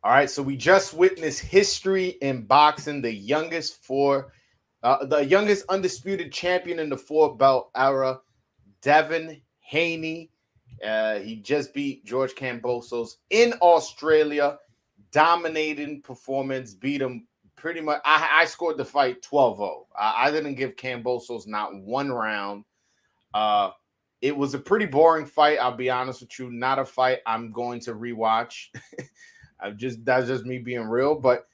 All right, so we just witnessed history in boxing. The youngest undisputed champion in the four belt era, Devin Haney. He just beat George Kambosos in Australia. Dominating performance, beat him pretty much. I scored the fight 12-0. I didn't give Kambosos not one round. Uh, it was a pretty boring fight. I'll be honest with you. Not a fight I'm going to rewatch. That's just me being real. But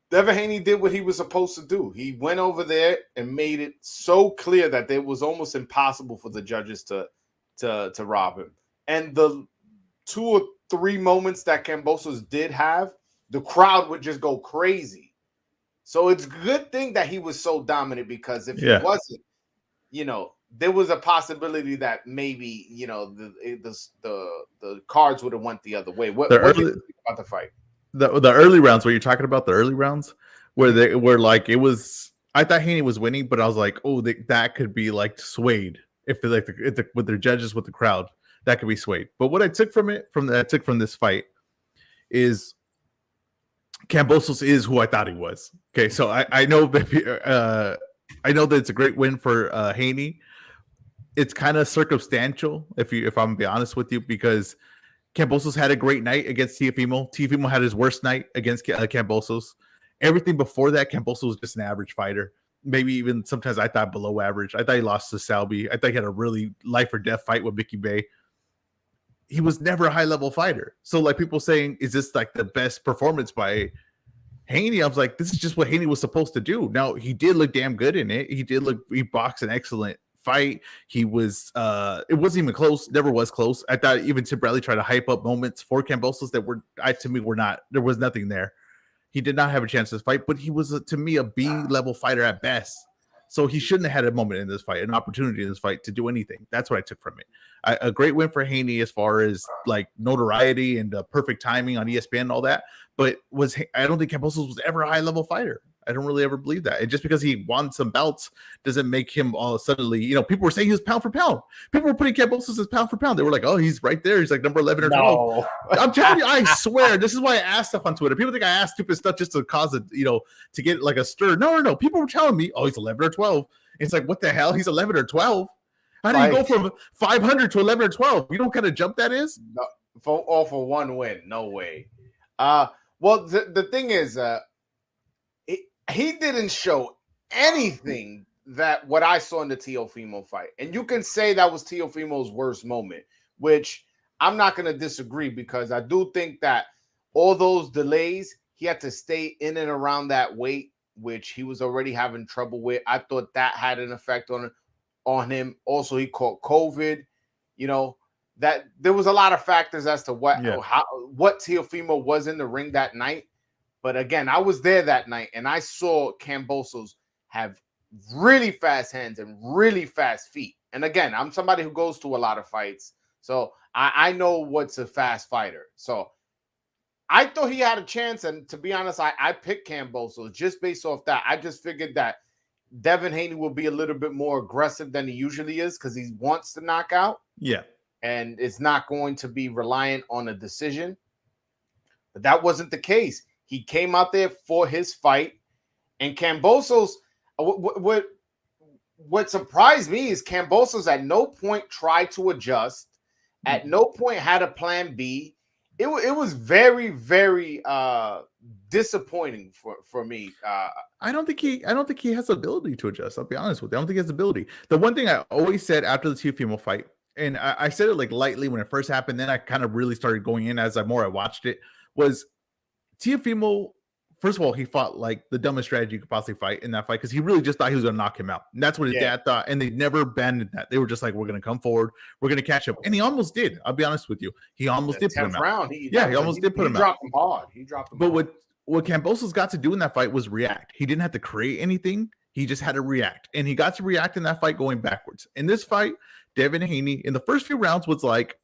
Devin Haney did what he was supposed to do. He went over there and made it so clear that it was almost impossible for the judges to rob him. And the 2 or 3 moments that Kambosos did have, the crowd would just go crazy. So it's a good thing that he was so dominant, because if he wasn't, there was a possibility that maybe the cards would have went the other way. What do you think about the fight? The early rounds, what you're talking about, the early rounds where they were like, it was, I thought Haney was winning, but I was like, oh, that could be like swayed if with their judges, with the crowd, that could be swayed. But what I took from this fight is Kambosos is who I thought he was. Okay, so I know that it's a great win for Haney. It's kind of circumstantial, if I'm gonna be honest with you, because Kambosos had a great night against Teofimo. Teofimo had his worst night against Kambosos. Everything before that, Kambosos was just an average fighter. Maybe even sometimes I thought below average. I thought he lost to Selby. I thought he had a really life or death fight with Mickey Bay. He was never a high-level fighter. So, like, people saying, is this like the best performance by Haney? I was like, this is just what Haney was supposed to do. Now, he did look damn good in it. He boxed an excellent fight. He was it wasn't even close, never was close. I thought even Tim Bradley tried to hype up moments for Kambosos that were not, there was nothing there. He did not have a chance to fight, but he was to me a B-level fighter at best. So he shouldn't have had a moment in this fight, an opportunity in this fight to do anything. That's what I took from it. A great win for Haney as far as like notoriety and perfect timing on ESPN and all that. But I don't think Kambosos was ever a high-level fighter. I don't really ever believe that. And just because he won some belts doesn't make him all suddenly, people were saying he was pound for pound. People were putting Kambosos as pound for pound. They were like, oh, he's right there. He's like number 11 or 12. I'm telling you, I swear. This is why I asked stuff on Twitter. People think I ask stupid stuff just to cause it, to get like a stir. No. People were telling me, oh, he's 11 or 12. It's like, what the hell? He's 11 or 12? How do you go from 500 to 11 or 12? You know what kind of jump that is? No, for one win. No way. Well, the thing is, he didn't show anything that what I saw in the Teofimo fight. And you can say that was Teofimo's worst moment, which I'm not going to disagree, because I do think that all those delays, he had to stay in and around that weight, which he was already having trouble with. I thought that had an effect on him. Also, he caught COVID. That there was a lot of factors as to what Teofimo was in the ring that night. But again, I was there that night, and I saw Kambosos have really fast hands and really fast feet. And again, I'm somebody who goes to a lot of fights, so I know what's a fast fighter. So I thought he had a chance, and to be honest, I picked Kambosos just based off that. I just figured that Devin Haney will be a little bit more aggressive than he usually is, because he wants to knock out. Yeah. And it's not going to be reliant on a decision. But that wasn't the case. He came out there for his fight, and Kambosos. What surprised me is Kambosos at no point tried to adjust. At no point had a plan B. It was very, very disappointing for me. I don't think he has the ability to adjust. I'll be honest with you. I don't think he has the ability. The one thing I always said after the Teofimo fight, and I said it like lightly when it first happened, then I kind of really started going in as I watched it, was Teofimo, first of all, he fought like the dumbest strategy you could possibly fight in that fight, because he really just thought he was going to knock him out. And that's what his dad thought. And they never abandoned that. They were just like, we're going to come forward. We're going to catch him. And he almost did. I'll be honest with you. He almost did put him out. He almost did put him out. He dropped him hard. He dropped him hard. But what Kambosos got to do in that fight was react. He didn't have to create anything. He just had to react. And he got to react in that fight going backwards. In this fight, Devin Haney, in the first few rounds, was like,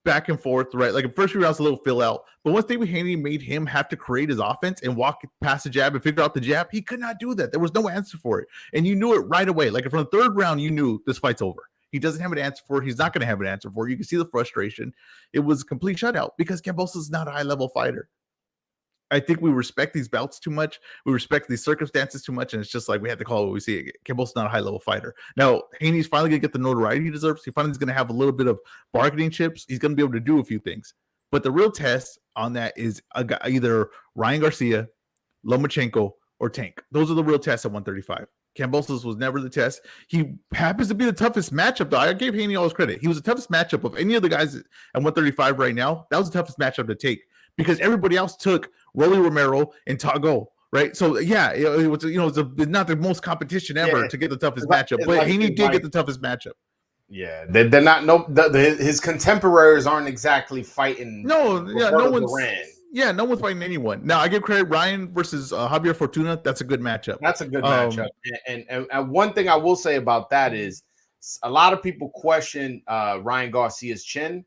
back and forth, right? Like the first few rounds, a little fill out. But once Devin Haney made him have to create his offense and walk past the jab and figure out the jab, he could not do that. There was no answer for it. And you knew it right away. Like from the third round, you knew this fight's over. He doesn't have an answer for it. He's not going to have an answer for it. You can see the frustration. It was a complete shutout because Kambosos is not a high-level fighter. I think we respect these bouts too much. We respect these circumstances too much, and it's just like we have to call it what we see. Campbell's not a high level fighter. Now Haney's finally gonna get the notoriety he deserves. He finally is gonna have a little bit of bargaining chips. He's gonna be able to do a few things. But the real test on that is either Ryan Garcia, Lomachenko, or Tank. Those are the real tests at 135. Kambosos was never the test. He happens to be the toughest matchup, though. I gave Haney all his credit. He was the toughest matchup of any of the guys at 135 right now. That was the toughest matchup to take because everybody else took Rolly Romero and Tago, right? So, yeah, it was, not the most competition ever to get the toughest matchup, but Haney did get the toughest matchup. Yeah, they're not his contemporaries aren't exactly fighting. No one's fighting anyone. Now I give credit Ryan versus Javier Fortuna. That's a good matchup. That's a good matchup. And one thing I will say about that is a lot of people question Ryan Garcia's chin.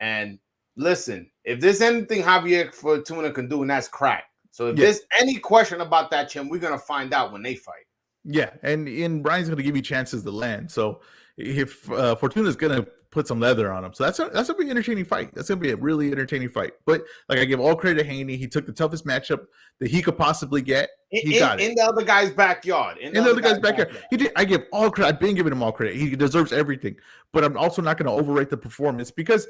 And listen, if there's anything Javier Fortuna can do, and that's crack. So if there's any question about that chin, we're gonna find out when they fight. Yeah, and Ryan's gonna give you chances to land. So if Fortuna's gonna put some leather on him, so that's gonna be an entertaining fight. That's gonna be a really entertaining fight. But like I give all credit to Haney, he took the toughest matchup that he could possibly get. He got it in the other guy's backyard. In the other guy's backyard, he did. I give all credit. I've been giving him all credit. He deserves everything. But I'm also not gonna overrate the performance because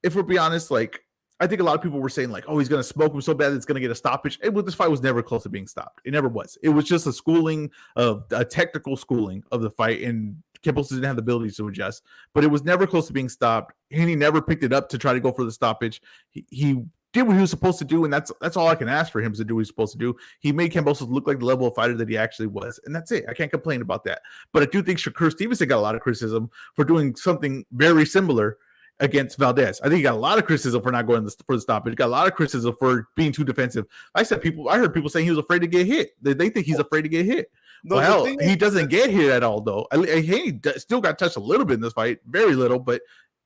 if we're being honest, like I think a lot of people were saying like, oh, he's gonna smoke him so bad that it's gonna get a stoppage. This fight was never close to being stopped. It never was. It was just a technical schooling of the fight, and Kambosos didn't have the ability to adjust, but it was never close to being stopped. Haney never picked it up to try to go for the stoppage. He did what he was supposed to do, and that's all I can ask for him to do what he's supposed to do. He made Kambosos look like the level of fighter that he actually was, and that's it. I can't complain about that. But I do think Shakur Stevenson got a lot of criticism for doing something very similar against Valdez. I think he got a lot of criticism for not going for the stoppage. He got a lot of criticism for being too defensive. I heard people saying he was afraid to get hit. They think he's afraid to get hit. No, well, he doesn't get hit at all, though. He still got touched a little bit in this fight, very little, but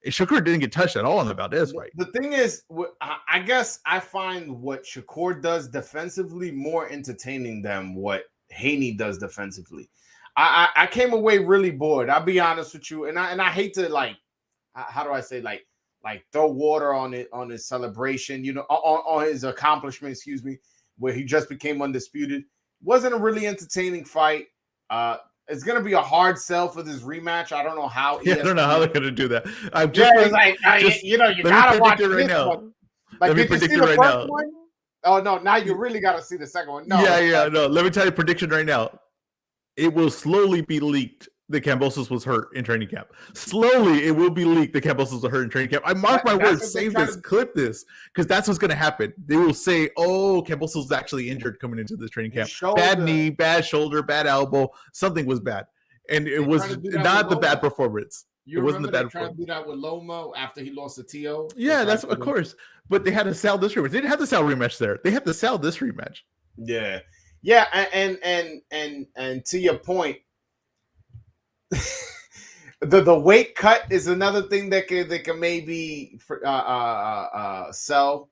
Shakur didn't get touched at all in the Valdez fight. The thing is, I guess I find what Shakur does defensively more entertaining than what Haney does defensively. I came away really bored. I'll be honest with you, and I hate to how do I say like throw water on his celebration, on his accomplishment, excuse me, where he just became undisputed. Wasn't a really entertaining fight. It's gonna be a hard sell for this rematch. I don't know how. I don't know how they're gonna do that. I'm just you gotta watch it right now. Like, let me predict it right now. One? Oh no, now you really gotta see the second one. No, no. Let me tell you a prediction right now. It will slowly be leaked that Kambosos was hurt in training camp. Slowly, it will be leaked that Kambosos was hurt in training camp. I mark my words, save this, clip this, because that's what's going to happen. They will say, oh, Kambosos was actually injured coming into this training camp. Bad knee, bad shoulder, bad elbow. Something was bad. And it was not the bad performance. It wasn't the bad performance. Trying to do that with Loma after he lost to T.O.? Yeah, that's of course. But they had to sell this rematch. They didn't have to sell rematch there. They had to sell this rematch. Yeah. Yeah, and to your point, the weight cut is another thing that can maybe sell,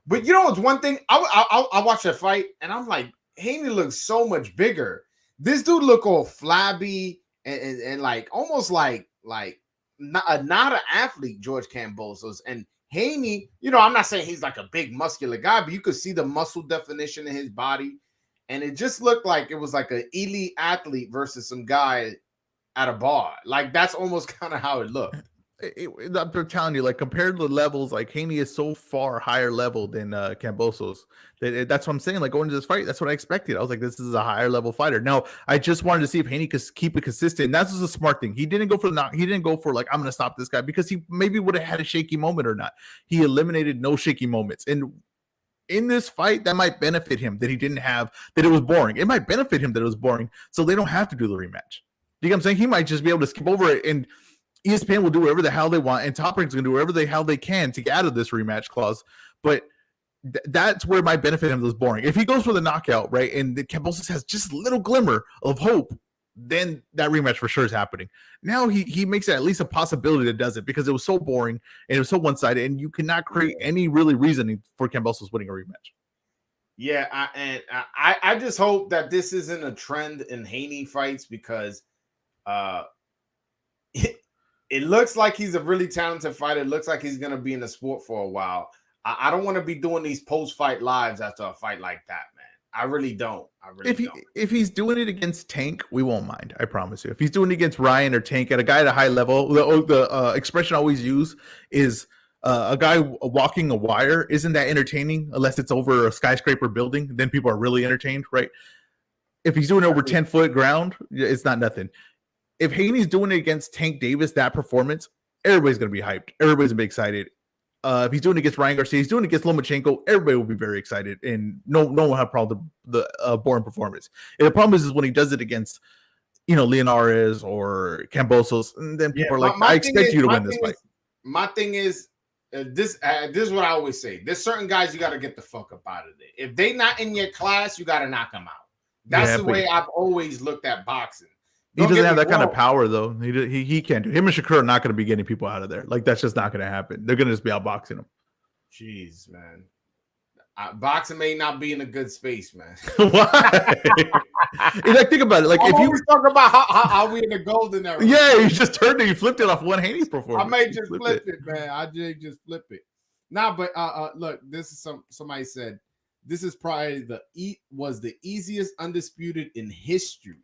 But it's one thing. I watched that fight and I'm like, Haney looks so much bigger. This dude look all flabby and like almost like not an athlete, George Kambosos. And Haney, I'm not saying he's like a big muscular guy, but you could see the muscle definition in his body. And it just looked like it was like an elite athlete versus some guy at a bar. Like, that's almost kind of how it looked. I'm telling you, like, compared to the levels, like, Haney is so far higher level than Kambosos. That's what I'm saying. Like, going into this fight, that's what I expected. I was like, this is a higher level fighter. Now, I just wanted to see if Haney could keep it consistent. And that's just a smart thing. He didn't go for the knock. He didn't go for, like, I'm going to stop this guy, because he maybe would have had a shaky moment or not. He eliminated no shaky moments. And in this fight, that might benefit him that he didn't have, that it was boring. It might benefit him that it was boring, so they don't have to do the rematch. You know what I'm saying? He might just be able to skip over it, and ESPN will do whatever the hell they want, and Top Rank's going to do whatever the hell they can to get out of this rematch clause. But that's where it might benefit him that it was boring. If he goes for the knockout, right, and the Kambosos has just a little glimmer of hope, then that rematch for sure is happening. Now he makes it at least a possibility that does it, because it was so boring and it was so one-sided, and you cannot create any really reasoning for Kambosos winning a rematch. Yeah, I just hope that this isn't a trend in Haney fights, because it looks like he's a really talented fighter. It looks like he's going to be in the sport for a while. I don't want to be doing these post-fight lives after a fight like that, man. I really don't. If he's doing it against Tank, we won't mind. I promise you. If he's doing it against Ryan or Tank at a guy at a high level, the expression I always use is a guy walking a wire isn't that entertaining unless it's over a skyscraper building. Then people are really entertained, right? If he's doing it over 10-foot ground, it's not nothing. If Haney's doing it against Tank Davis, that performance, everybody's going to be hyped. Everybody's going to be excited. If he's doing it against Ryan Garcia, he's doing it against Lomachenko, everybody will be very excited, and no one will have a problem with the boring performance. And the problem is when he does it against, Leonarez or Kambosos, and then people are like, I expect you to win this fight. My thing is, this is what I always say. There's certain guys you got to get the fuck up out of there. If they not in your class, you got to knock them out. That's the way I've always looked at boxing. He doesn't have that kind of power, though. He can't do. Him and Shakur are not going to be getting people out of there. Like, that's just not going to happen. They're going to just be outboxing him. Jeez, man. Boxing may not be in a good space, man. Why? Think about it. Like, if you talk about how we in the golden era. Yeah, you just turned it. You flipped it off one Haney performance. I may just flip it, man. I just flip it. Nah, but look, this is somebody said this is probably the easiest undisputed in history.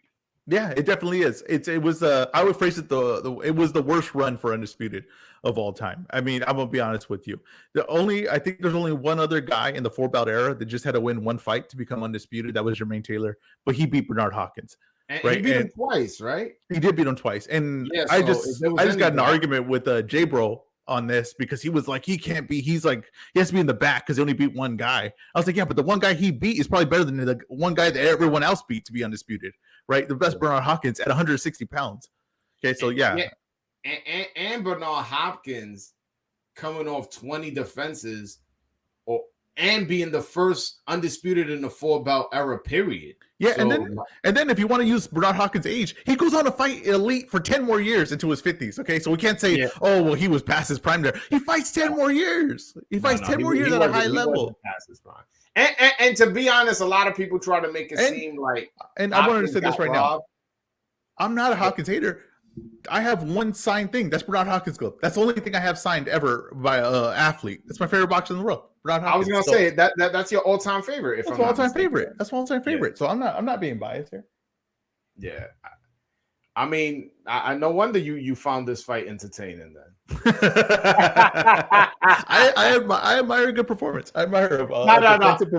Yeah, it definitely is. It was I would phrase it it was the worst run for undisputed of all time. I mean, I'm gonna be honest with you. I think there's only one other guy in the 4-bout era that just had to win one fight to become undisputed. That was Jermaine Taylor, but he beat Bernard Hopkins. And right? He beat him twice, right? He did beat him twice. And yeah, I just got an argument with J-Bro on this because he was like, he can't be, he has to be in the back because he only beat one guy. I was like, yeah, but the one guy he beat is probably better than the one guy that everyone else beat to be undisputed, right? The best Bernard Hopkins at 160 pounds. Okay, so yeah. And Bernard Hopkins coming off 20 defenses and being the first undisputed in the 4-bout era period. Yeah, so, and then if you want to use Bernard Hopkins' age, he goes on to fight elite for 10 more years into his 50s. Okay, so we can't say, oh, well, he was past his prime there. He fights 10 more years. He fights 10 more years at a high level. Past his prime. And to be honest, a lot of people try to make it seem like. And I want to say this right now. I'm not a Hopkins hater. I have one signed thing. That's Bernard Hopkins glove. That's the only thing I have signed ever by an athlete. That's my favorite boxer in the world. I was gonna say that's your all-time favorite. That's my all-time favorite. That's my all-time favorite. So I'm not being biased here. Yeah, I mean, I no wonder you found this fight entertaining then. I admire a good performance. I admire. No.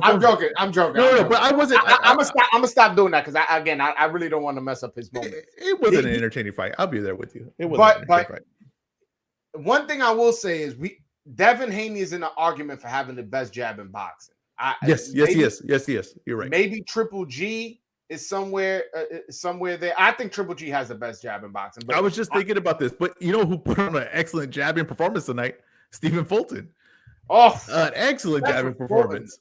I'm joking. No, but I wasn't. I'm gonna stop doing that because I really don't want to mess up his moment. It wasn't an entertaining fight. I'll be there with you. It wasn't. But one thing I will say is Devin Haney is in an argument for having the best jab in boxing. Yes, he is. You're right. Maybe Triple G is somewhere there. I think Triple G has the best jab in boxing. But I was just thinking about this, but you know who put on an excellent jabbing performance tonight? Stephen Fulton. Oh, an excellent jabbing performance.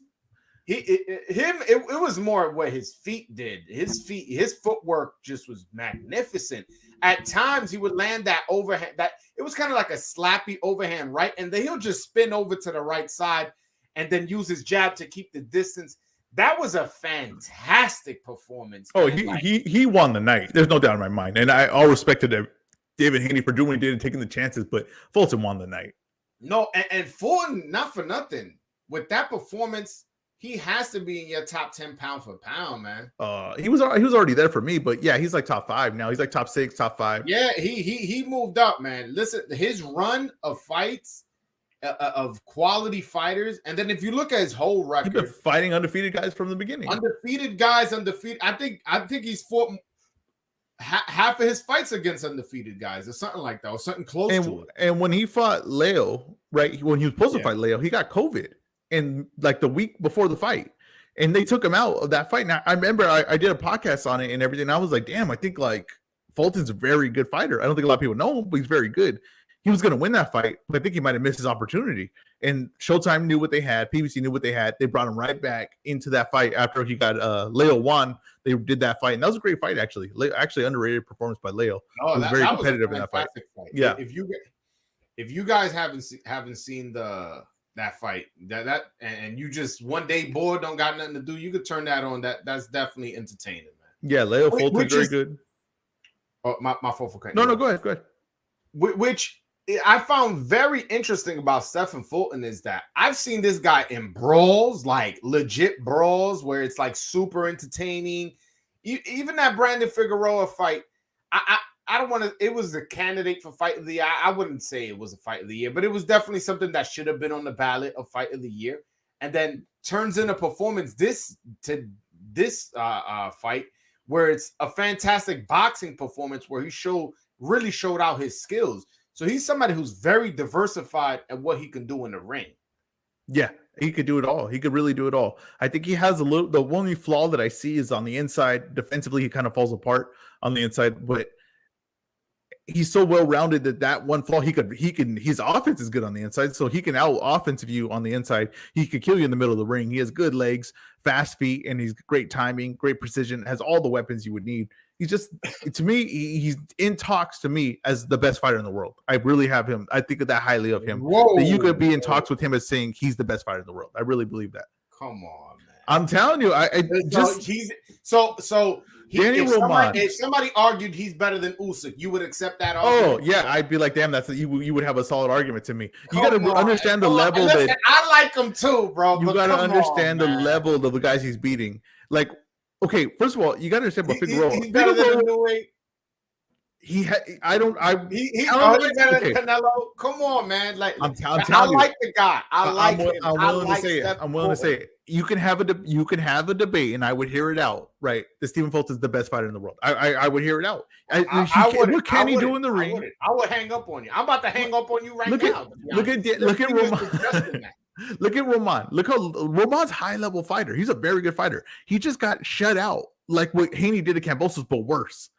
It was more what his feet did. His footwork just was magnificent. At times he would land that overhand. That it was kind of like a slappy overhand right, and then he'll just spin over to the right side and then use his jab to keep the distance. That was a fantastic performance. Oh, he won the night. There's no doubt in my mind, and I all respected David Haney for doing what he did and taking the chances, but Fulton won the night. No, and Fulton, not for nothing, with that performance. He has to be in your top 10 pound for pound, man. He was already there for me, but yeah, he's like top 5 now. He's like top 6, top 5. Yeah, he moved up, man. Listen, his run of fights, of quality fighters, and then if you look at his whole record, he's been fighting undefeated guys from the beginning. Undefeated. I think he's fought half of his fights against undefeated guys, or something like that, or something close to it. And when he fought Leo, right? When he was supposed to fight Leo, he got COVID. And like the week before the fight, and they took him out of that fight. Now I remember I did a podcast on it and everything. And I was like, damn, I think like Fulton's a very good fighter. I don't think a lot of people know him, but he's very good. He was going to win that fight, but I think he might have missed his opportunity. And Showtime knew what they had. PBC knew what they had. They brought him right back into that fight after he got Leo won. They did that fight, and that was a great fight actually. Actually underrated performance by Leo. Oh, it was very competitive in that fight. Yeah. If you guys haven't seen that fight, and you just one day bored, don't got nothing to do, you could turn that on. That's definitely entertaining, man. Yeah, Leo Fulton's very good. Oh, my fault for cutting. No, go ahead. Which I found very interesting about Stephen Fulton is that I've seen this guy in brawls, like legit brawls, where it's like super entertaining. Even that Brandon Figueroa fight, I don't want to. It was the candidate for fight of the year. I wouldn't say it was a fight of the year, but it was definitely something that should have been on the ballot of fight of the year. And then turns in a performance this fight where it's a fantastic boxing performance where he really showed out his skills. So he's somebody who's very diversified at what he can do in the ring. Yeah, he could do it all. He could really do it all. I think he has the only flaw that I see is on the inside. Defensively, he kind of falls apart on the inside, but he's so well-rounded that one flaw his offense is good on the inside, so he can out offensive you on the inside. He could kill you in the middle of the ring. He has good legs, fast feet, and he's great timing, great precision, has all the weapons you would need. He's just, to me, he's in talks to me as the best fighter in the world. I really have him. I think that highly of him. Whoa, that you could be in talks with him as saying he's the best fighter in the world. I really believe that. Come on, man. I'm telling you, if somebody argued he's better than Usyk, you would accept that argument? Oh yeah, I'd be like, damn, you would have a solid argument to me. You got to understand the level that I like him too, bro. You got to understand the level of the guys he's beating. Like, okay, first of all, you got to understand about Figueroa. He's better than Newey. He's better than Canelo. Come on, man. Like, I'm telling I you, like the guy. I'm willing to say it. I'm willing to say it. You can have a debate, and I would hear it out. Right, that Stephen Fulton is the best fighter in the world. I would hear it out. What can he do in the ring? I would hang up on you. I'm about to hang up on you right now. Look at Roman. Look at Roman. Look how Roman's high level fighter. He's a very good fighter. He just got shut out, like what Haney did to Kambosos, but worse.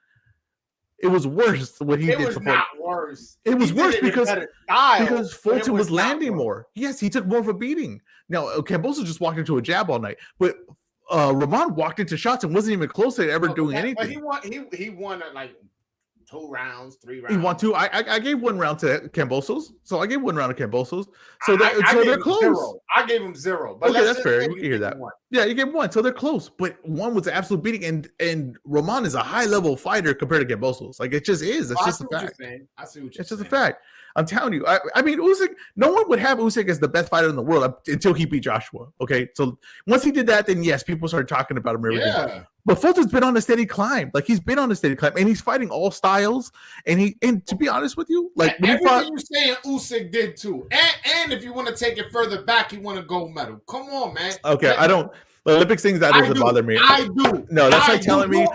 It was worse what he did. It was not worse. It was worse because Fulton was landing more. Yes, he took more of a beating. Now, Kambosos just walked into a jab all night, but Roman walked into shots and wasn't even close to ever doing anything. But he won at like 2 rounds, 3 rounds. He won 2. I gave 1 round to Kambosos, so I gave 1 round to Kambosos. So they're close. 0. I gave him 0. But okay, that's fair. We can hear that. 1. Yeah, you gave 1, so they're close. But 1 was an absolute beating, and Roman is a high level fighter compared to Kambosos. Like it just is. It's just a fact. I see what you're saying. It's just a fact. I'm telling you. I mean, Usyk. No one would have Usyk as the best fighter in the world until he beat Joshua. Okay, so once he did that, then yes, people started talking about him. Yeah. But Fulton's been on a steady climb. Like he's been on a steady climb, and he's fighting all styles. And to be honest with you, like everything you're saying, Usyk did too. And if you want to take it further back, you want a gold medal. Come on, man. Okay, I don't. The Olympics things that doesn't bother me. I do. No, that's like telling me.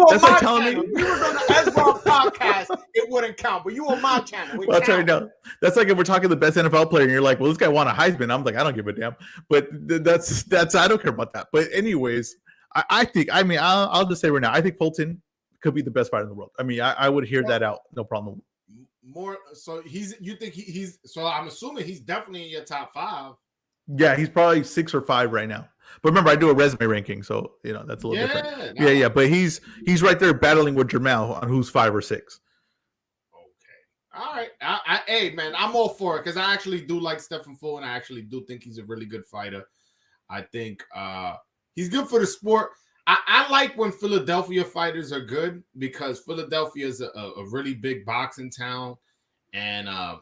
That's like telling me. You were on the Esbar podcast. It wouldn't count, but you on my channel. Well, I'll tell you now. That's like if we're talking the best NFL player, and you're like, "Well, this guy won a Heisman." I'm like, I don't give a damn. But that's I don't care about that. But anyways, I think. I mean, I'll just say right now, I think Fulton could be the best fighter in the world. I mean, I would hear that out, no problem. More. So you think he's? So I'm assuming he's definitely in your top 5. Yeah, he's probably 6 or 5 right now. But remember, I do a resume ranking, so that's a little different. Yeah. But he's right there battling with Jermell on who's 5 or 6. Okay, all right. Hey, man, I'm all for it because I actually do like Stephen Fulton. I actually do think he's a really good fighter. I think he's good for the sport. I like when Philadelphia fighters are good because Philadelphia is a really big boxing town, and I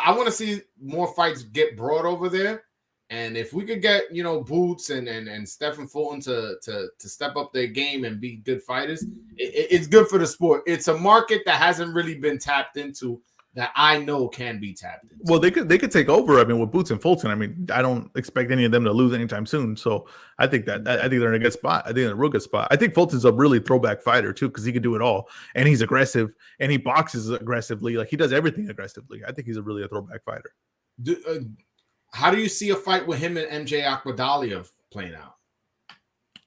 want to see more fights get brought over there. And if we could get, Boots and Stephen Fulton to step up their game and be good fighters, it's good for the sport. It's a market that hasn't really been tapped into that I know can be tapped into. Well, they could take over. I mean, with Boots and Fulton, I mean, I don't expect any of them to lose anytime soon. So I think they're in a good spot. I think they're in a real good spot. I think Fulton's a really throwback fighter too because he can do it all, and he's aggressive, and he boxes aggressively. Like he does everything aggressively. I think he's really a throwback fighter. How do you see a fight with him and MJ Akbadalia playing out?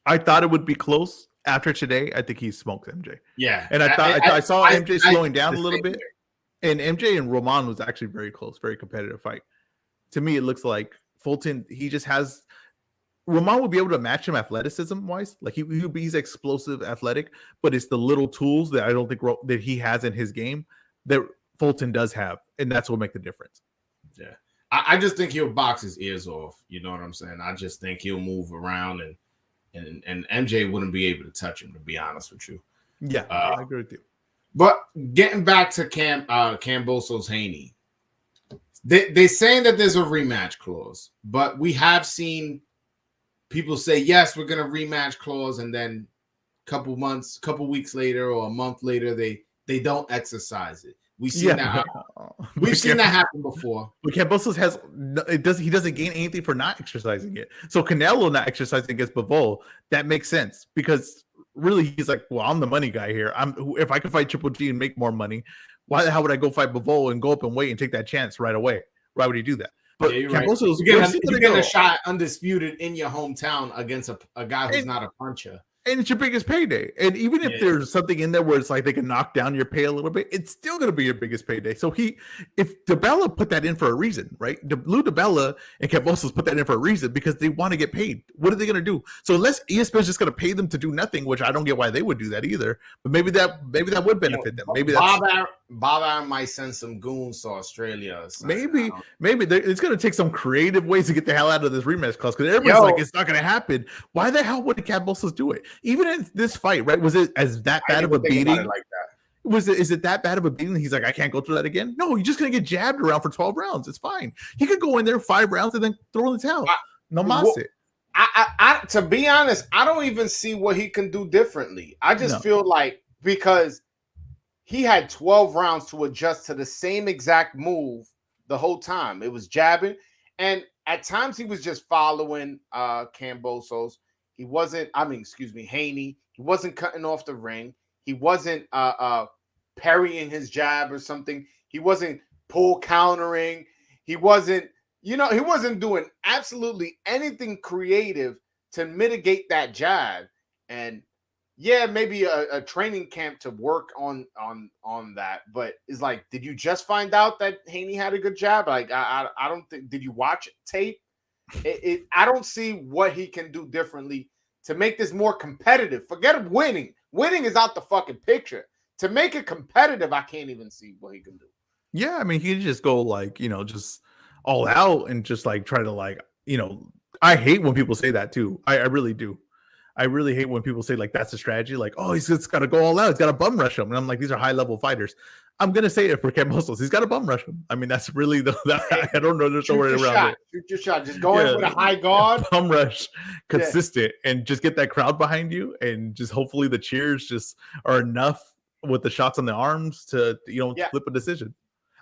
I thought it would be close. After today, I think he smoked MJ. Yeah. And I saw MJ slowing down a little bit. And MJ and Roman was actually very close, very competitive fight. To me, it looks like Fulton, he just has Roman would be able to match him athleticism-wise. Like he's explosive, athletic, but it's the little tools that I don't think that he has in his game that Fulton does have. And that's what make the difference. Yeah. I just think he'll box his ears off. You know what I'm saying? I just think he'll move around and MJ wouldn't be able to touch him, to be honest with you. Yeah, I agree with you. But getting back to Kambosos Haney, They're saying that there's a rematch clause, but we have seen people say, yes, we're going to rematch clause, and then couple weeks later or a month later, they don't exercise it. We've seen that. We've seen that happen before. But Kambosos he doesn't gain anything for not exercising it. So Canelo not exercising against Bivol, that makes sense because really he's like, well, I'm the money guy here. If I could fight Triple G and make more money, why the hell would I go fight Bivol and go up and wait and take that chance right away? Why would he do that? But Kambosos, right. You're getting a shot undisputed in your hometown against a guy who's not a puncher. And it's your biggest payday. And even if there's something in there where it's like they can knock down your pay a little bit, it's still going to be your biggest payday. So if DiBella put that in for a reason, right? Lou DiBella and Kambosos put that in for a reason because they want to get paid. What are they going to do? So unless ESPN's just going to pay them to do nothing, which I don't get why they would do that either, but maybe that would benefit them. Maybe Bob Aaron might send some goons to Australia or something. Maybe it's going to take some creative ways to get the hell out of this rematch clause because everybody's like, it's not going to happen. Why the hell would Kambosos do it? Even in this fight, right? Was it as that bad of a beating? Like that. Is it that bad of a beating? He's like, I can't go through that again. No, you're just gonna get jabbed around for 12 rounds. It's fine. He could go in there 5 rounds and then throw in the towel. No mas it. I to be honest, I don't even see what he can do differently. I just feel like because he had 12 rounds to adjust to the same exact move the whole time. It was jabbing, and at times he was just following Kambosos. He wasn't, Haney. He wasn't cutting off the ring. He wasn't parrying his jab or something. He wasn't pull countering. He wasn't doing absolutely anything creative to mitigate that jab. And maybe a training camp to work on that. But it's like, did you just find out that Haney had a good jab? Like, I don't think, did you watch tape? I don't see what he can do differently to make this more competitive. Forget winning. Winning is out the fucking picture. To make it competitive, I can't even see what he can do. Yeah, I mean, he could just go like, just all out and just like try to like, I hate when people say that too. I really do. I really hate when people say like that's a strategy. Like, oh, he's got to go all out. He's got to bum rush him. And I'm like, these are high level fighters. I'm gonna say it for Kambosos. He's got to bum rush him. I mean, that's really I don't know. There's no way around it. Shoot your shot. Just go in with a high guard. Bum rush, consistent, and just get that crowd behind you, and just hopefully the cheers just are enough with the shots on the arms to flip a decision.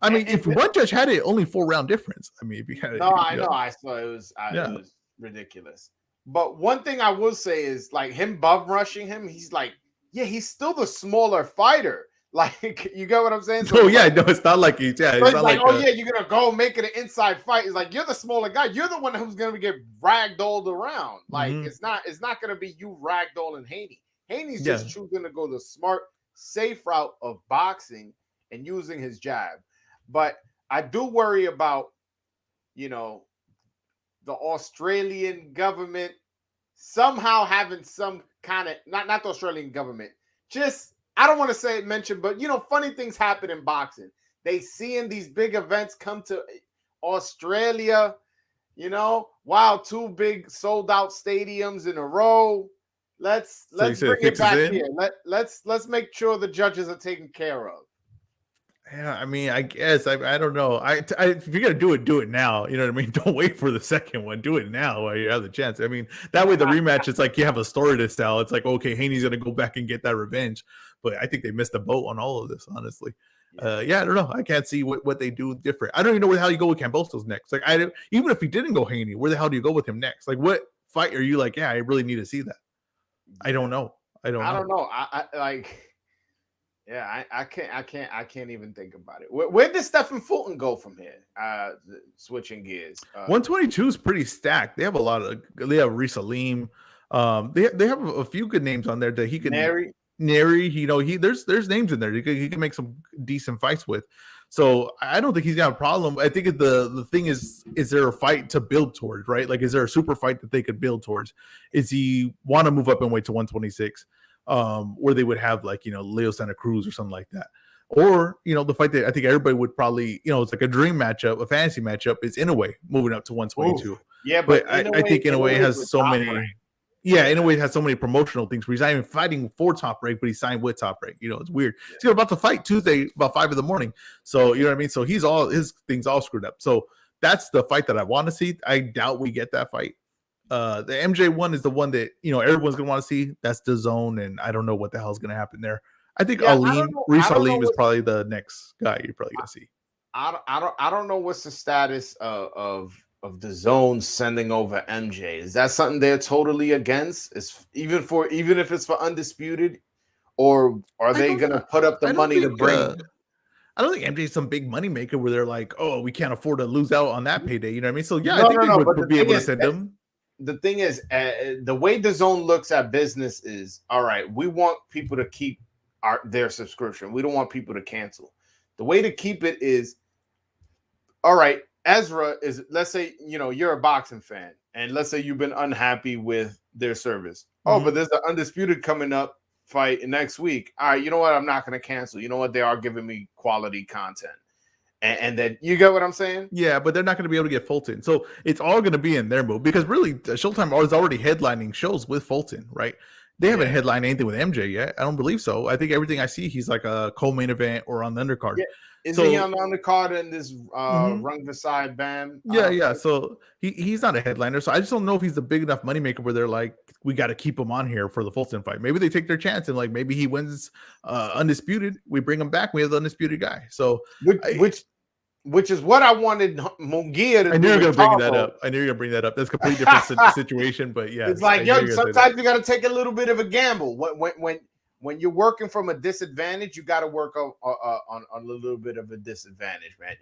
I mean, if one judge had it, only 4-round difference. I mean, if you had it, I know. I saw it was ridiculous. But one thing I will say is like him bum rushing him. He's like, he's still the smaller fighter. Like, you get what I'm saying? So it's not like he's it's not like you're gonna go make it an inside fight. It's like you're the smaller guy. You're the one who's gonna get ragdolled around. Like it's not gonna be you ragdolling Haney. Haney's just choosing to go the smart, safe route of boxing and using his jab. But I do worry about, the Australian government somehow having some kind of not the Australian government, just I don't want to say it mentioned, but funny things happen in boxing. They seeing these big events come to Australia, wow, 2 big sold out stadiums in a row. Let's bring it back here. Let's make sure the judges are taken care of. Yeah, I mean, I guess I don't know. If you're gonna do it now. You know what I mean? Don't wait for the second one. Do it now while you have the chance. I mean, that way the rematch, it's like you have a story to tell. It's like, okay, Haney's gonna go back and get that revenge. But I think they missed the boat on all of this, honestly. I don't know. I can't see what they do different. I don't even know where the hell you go with Kambosos next. Like, even if he didn't go Haney, where the hell do you go with him next? Like, what fight are you like? Yeah, I really need to see that. I don't know. I don't know. I like. Yeah, I can't even think about it. Where did Stephen Fulton go from here? Switching gears. 122 is pretty stacked. They have they have Reese Salim. They have a few good names on there that he can. Neri, there's names in there he can make some decent fights with. So I don't think he's got a problem. I think the thing is there a fight to build towards, right? Like, is there a super fight that they could build towards? Is he want to move up in weight to 126? Where they would have like, Leo Santa Cruz or something like that. Or, the fight that I think everybody would probably, it's like a dream matchup, a fantasy matchup is Inoue moving up to 122. Ooh, yeah, but I think Inoue has so many. Yeah, in a way, it has so many promotional things where he's not even fighting for Top Rank, but he's signed with Top Rank. You know, it's weird. Yeah. He's about to fight Tuesday about 5 a.m. So you know what I mean. So he's all his things all screwed up. So that's the fight that I want to see. I doubt we get that fight. The MJ one is the one that everyone's gonna want to see. That's the zone, and I don't know what the hell's gonna happen there. I think Reese Aleem is probably the next guy you're probably gonna see. I don't know what's the status of the zone sending over MJ. Is that something they're totally against? Is even if it's for undisputed, or are they gonna put up the money to bring? I don't think MJ's some big money maker where they're like, oh, we can't afford to lose out on that payday. You know what I mean? So yeah, I think they would be able to send him. The thing is, the way the zone looks at business is, all right, we want people to keep their subscription. We don't want people to cancel. The way to keep it is, all right, Ezra is, let's say, you're a boxing fan, and let's say you've been unhappy with their service. Oh, but there's an undisputed coming up fight next week. All right, you know what? I'm not going to cancel. You know what? They are giving me quality content. And then you get what I'm saying? Yeah, but they're not going to be able to get Fulton. So it's all going to be in their move because really Showtime is already headlining shows with Fulton, right? They haven't headlined anything with MJ yet. I don't believe so. I think everything I see, he's like a co-main event or on the undercard. Yeah. Is he on the undercard in this Rung Vasai Bam? Yeah. So he's not a headliner. So I just don't know if he's a big enough moneymaker where they're like, we got to keep him on here for the Fulton fight. Maybe they take their chance and like maybe he wins undisputed. We bring him back. We have the undisputed guy. So which is what I wanted Munguia to do. I knew you were going to bring that up. I knew you were going to bring that up. That's a completely different situation, but yeah. It's like, sometimes you got to take a little bit of a gamble. When you're working from a disadvantage, you got to work on a little bit of a disadvantage, man.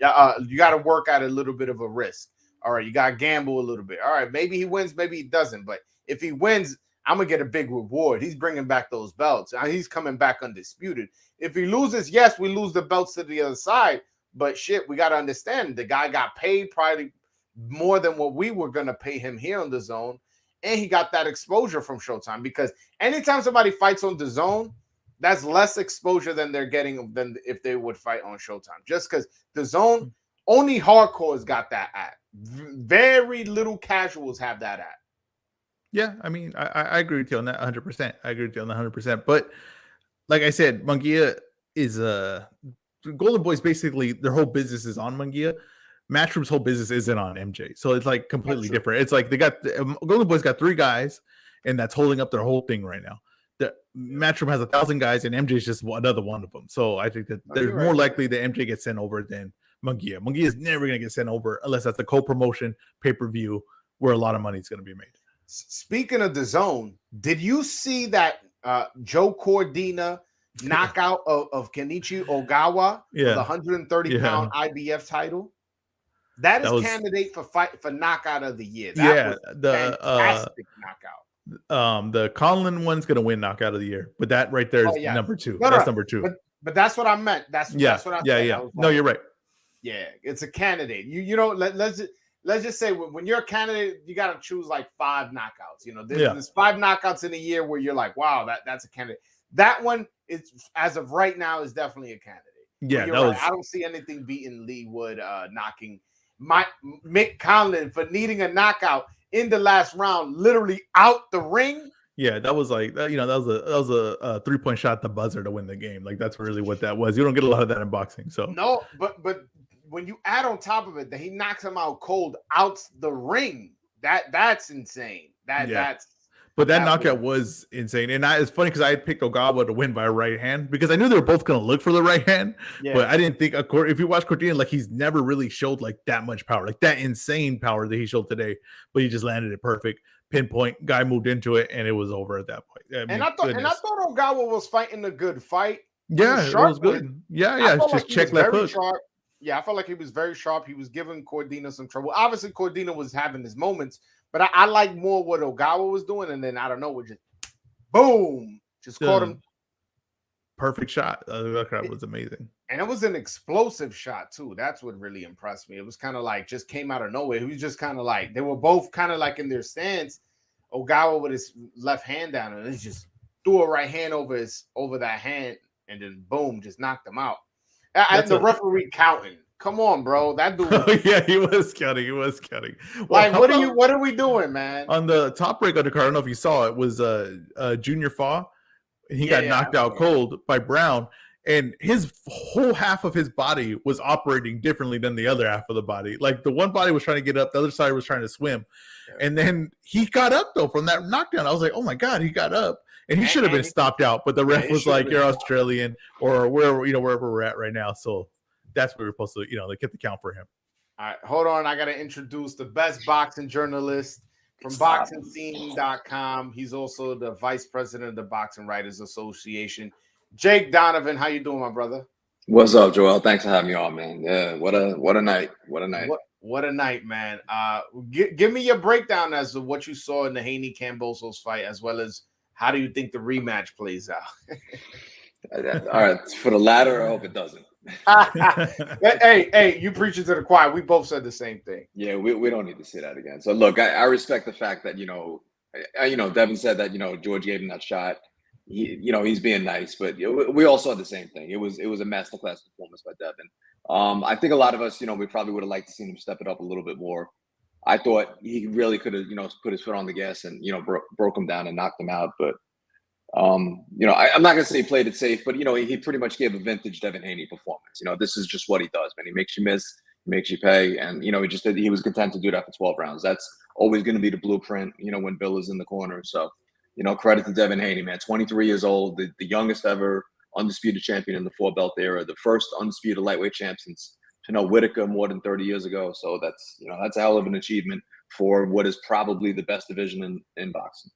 You got to work at a little bit of a risk. All right, you got to gamble a little bit. All right, maybe he wins, maybe he doesn't. But if he wins, I'm going to get a big reward. He's bringing back those belts. He's coming back undisputed. If he loses, yes, we lose the belts to the other side. But shit, we got to understand the guy got paid probably more than what we were going to pay him here on the zone. And he got that exposure from Showtime because anytime somebody fights on the zone, that's less exposure than they're getting than if they would fight on Showtime. Just because the zone, only hardcores got that at. Very little casuals have that at. Yeah, I mean, I agree with you on that 100%. I agree with you on that 100%. But like I said, Munguia is Golden Boys basically their whole business is on Munguia. Matchroom's whole business isn't on MJ, so it's like completely different. It's like they got Golden Boys got 3 guys, and that's holding up their whole thing right now. The Matchroom has 1,000 guys, and MJ is just another one of them. So I think that there's more likely that MJ gets sent over than Munguia. Munguia is never going to get sent over unless that's a co-promotion pay-per-view where a lot of money is going to be made. Speaking of the zone, did you see that Joe Cordina knockout of Kenichi Ogawa for the 130-pound IBF title? That is candidate for knockout of the year. That was the fantastic knockout. The Conlon one's gonna win knockout of the year, but that right there is number 2. That's number 2. But that's what I meant. That's what I said. Yeah. No, you're right. Yeah, it's a candidate. Let's just say when you're a candidate, you got to choose like 5 knockouts. There's 5 knockouts in a year where you're like, wow, that's a candidate. That one is, as of right now, is definitely a candidate. Yeah, I don't see anything beating Lee Wood knocking Mick Conlon for needing a knockout in the last round, literally out the ring. Yeah, that was like that was a 3-point shot at the buzzer to win the game. Like that's really what that was. You don't get a lot of that in boxing. So no, but when you add on top of it that he knocks him out cold out the ring, that's insane. But that knockout was insane. And it's funny because I had picked Ogawa to win by a right hand because I knew they were both going to look for the right hand. Yeah. But I didn't think, if you watch Cordina, like he's never really showed like that much power, like that insane power that he showed today. But he just landed it perfect. Pinpoint, guy moved into it, and it was over at that point. I thought Ogawa was fighting a good fight. Yeah, it was good. Yeah. It's just check left hook. Sharp. Yeah, I felt like he was very sharp. He was giving Cordina some trouble. Obviously, Cordina was having his moments. But I like more what Ogawa was doing, and then I don't know, we just boom, just caught him. Perfect shot. That was amazing, and it was an explosive shot too. That's what really impressed me. It was kind of like just came out of nowhere. He was just kind of like they were both kind of like in their stance. Ogawa with his left hand down, and he just threw a right hand over that hand, and then boom, just knocked him out. And the referee counting. Come on, bro. That dude. Oh, yeah, he was counting. He was counting. Like, what are we doing, man? On the top break undercard, I don't know if you saw it, was Junior Fa. He got knocked out cold by Brown, and his whole half of his body was operating differently than the other half of the body. Like the one body was trying to get up, the other side was trying to swim. And then he got up though from that knockdown. I was like, oh my God, he got up. And he should have been stopped out, but the ref was like, "You're Australian," or wherever we're at right now. So that's what we're supposed to, like, get the count for him. All right, hold on. I gotta introduce the best boxing journalist from BoxingScene.com. He's also the vice president of the Boxing Writers Association. Jake Donovan, how you doing, my brother? What's up, Joel? Thanks for having me on, man. Yeah, what a night. What a night. What a night, man. Give me your breakdown as to what you saw in the Haney Kambosos fight, as well as how do you think the rematch plays out? All right, for the latter, I hope it doesn't. Hey, you preaching to the choir. We both said the same thing. Yeah, we don't need to say that again. So look, I respect the fact that Devin said that George gave him that shot. He's being nice, but we all saw the same thing. It was a masterclass performance by Devin. I think a lot of us, we probably would have liked to see him step it up a little bit more. I thought he really could have, put his foot on the gas and broke him down and knocked him out. But I'm not gonna say he played it safe, but he pretty much gave a vintage Devin Haney performance. This is just what he does, man. He makes you miss, he makes you pay, and he was content to do that for 12 rounds. That's always going to be the blueprint. When Bill is in the corner. So, credit to Devin Haney, man. 23 years old, the youngest ever undisputed champion in the 4-belt era, the first undisputed lightweight champ since Whitaker more than 30 years ago. So that's a hell of an achievement for what is probably the best division in boxing.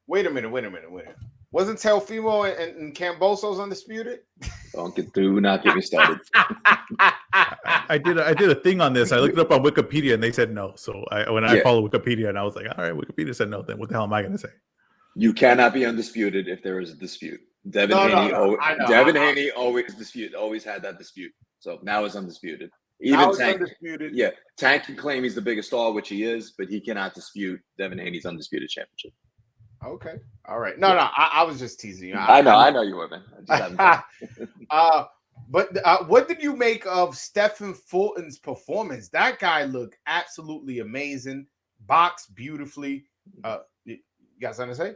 Wait a minute. Wasn't Teofimo and Kambosos undisputed? Do not get me started. I did a thing on this. I looked it up on Wikipedia and they said no. So I followed Wikipedia and I was like, all right, Wikipedia said no. Then what the hell am I going to say? You cannot be undisputed if there is a dispute. Devin Haney always had that dispute. So now it's undisputed. Even Tank, undisputed. Yeah, Tank can claim he's the biggest star, which he is, but he cannot dispute Devin Haney's undisputed championship. Okay, all right. No, I was just teasing you. I know you were, man. But what did you make of Stephen Fulton's performance? That guy looked absolutely amazing. Boxed beautifully. You got something to say?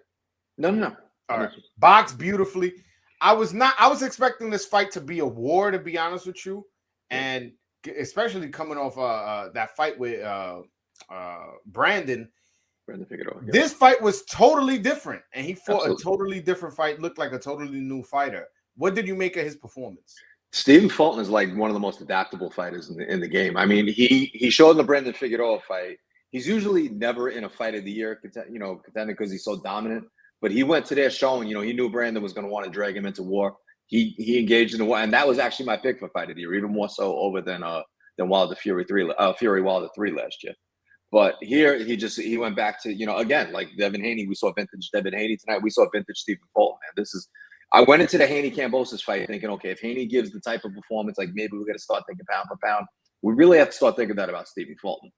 No. All right. Boxed beautifully. I was expecting this fight to be a war, to be honest with you, and especially coming off that fight with Brandon Figueroa. Yeah. This fight was totally different, and he fought a totally different fight. Looked like a totally new fighter. What did you make of his performance? Stephen Fulton is like one of the most adaptable fighters in the game. I mean, he showed in the Brandon Figueroa fight. He's usually never in a fight of the year, contender because he's so dominant. But he went to there showing, he knew Brandon was going to want to drag him into war. He engaged in the war, and that was actually my pick for fight of the year, even more so over than Wilder Fury Wilder 3 last year. But here he went back to, again, like Devin Haney. We saw vintage Devin Haney tonight. We saw vintage Stephen Fulton, man. I went into the Haney Kambosos fight thinking, okay, if Haney gives the type of performance, like maybe we're going to start thinking pound for pound. We really have to start thinking that about Stephen Fulton.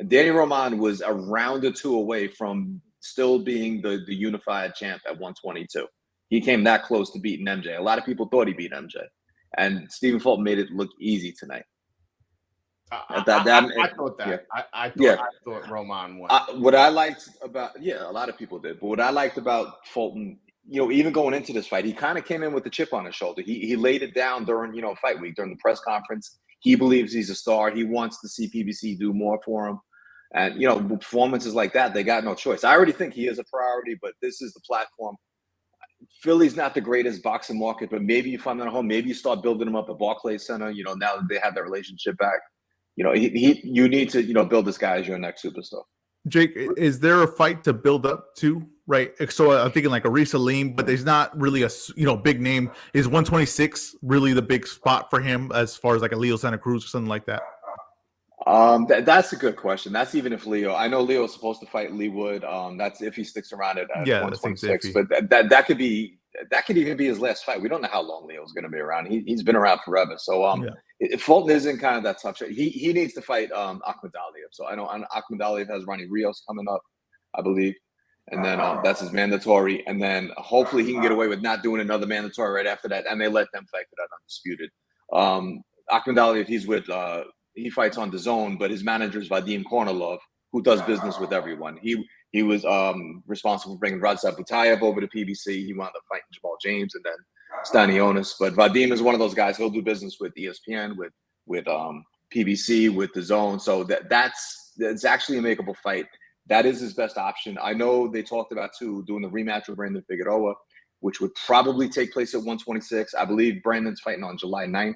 Danny Roman was a round or two away from still being the unified champ at 122. He came that close to beating MJ. A lot of people thought he beat MJ. And Stephen Fulton made it look easy tonight. I thought that. Yeah. I thought Roman won. What I liked about, a lot of people did. But what I liked about Fulton, even going into this fight, he kind of came in with the chip on his shoulder. He laid it down during, fight week, during the press conference. He believes he's a star. He wants to see PBC do more for him. And, performances like that, they got no choice. I already think he is a priority, but this is the platform. Philly's not the greatest boxing market, but maybe you find that at home. Maybe you start building him up at Barclays Center, now that they have that relationship back. You need to, build this guy as your next superstar. Jake, is there a fight to build up to, right? So I'm thinking like a Risa Leem, but there's not really a, big name. Is 126 really the big spot for him as far as like a Leo Santa Cruz or something like that? That's a good question. That's even if I know Leo is supposed to fight Lee Wood. That's if he sticks around at 126, but that could even be his last fight. We don't know how long Leo's going to be around. He's been around forever. So if Fulton is in kind of that tough shape, he needs to fight Akhmadaliev. So I know Akhmadaliev has Ronnie Rios coming up, I believe. And then that's his mandatory. And then hopefully he can get away with not doing another mandatory right after that. And they let them fight for that undisputed. Ahmed Ali, if he's with, he fights on DAZN, but his manager is Vadim Kornilov, who does business with everyone. He was responsible for bringing Radzab Butayev over to PBC. He wound up fighting Jamal James and then Stanionis. But Vadim is one of those guys. He'll do business with ESPN, with PBC, with DAZN. So that's actually a makeable fight. That is his best option. I know they talked about too doing the rematch with Brandon Figueroa, which would probably take place at 126. I believe Brandon's fighting on July 9th.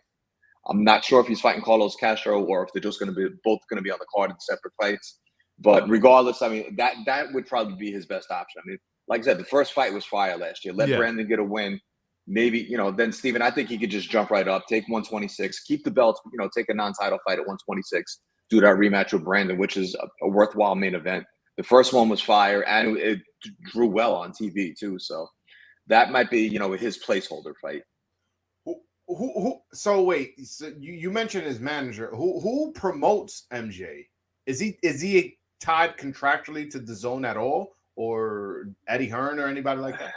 I'm not sure if he's fighting Carlos Castro or if they're just going to be both going to be on the card in separate fights. But regardless, I mean, that would probably be his best option. I mean, like I said, the first fight was fire last year. Let Brandon get a win. Maybe, then Steven, I think he could just jump right up, take 126, keep the belts, take a non-title fight at 126, do that rematch with Brandon, which is a worthwhile main event. The first one was fire, and it drew well on TV too. So that might be, his placeholder fight. So wait, so you mentioned his manager. Who promotes MJ? Is he tied contractually to DAZN at all, or Eddie Hearn or anybody like that?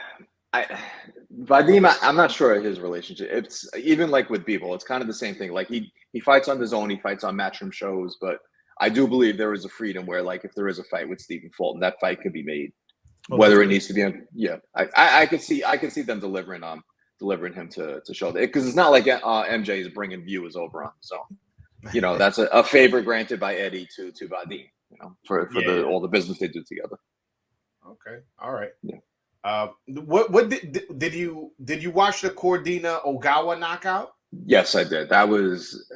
Vadim, I'm not sure of his relationship. It's even like with Bivol, it's kind of the same thing. Like he fights on DAZN, he fights on Matchroom shows, but I do believe there is a freedom where, like, if there is a fight with Stephen Fulton, that fight could be made. Whether it needs to be on, I could see them delivering him to show that, because it's not like MJ is bringing viewers over on DAZN. That's a favor granted by Eddie to Vadim, for all the business they do together. Okay, all right. Yeah. What did you watch the Cordina Ogawa knockout? Yes, I did. That was.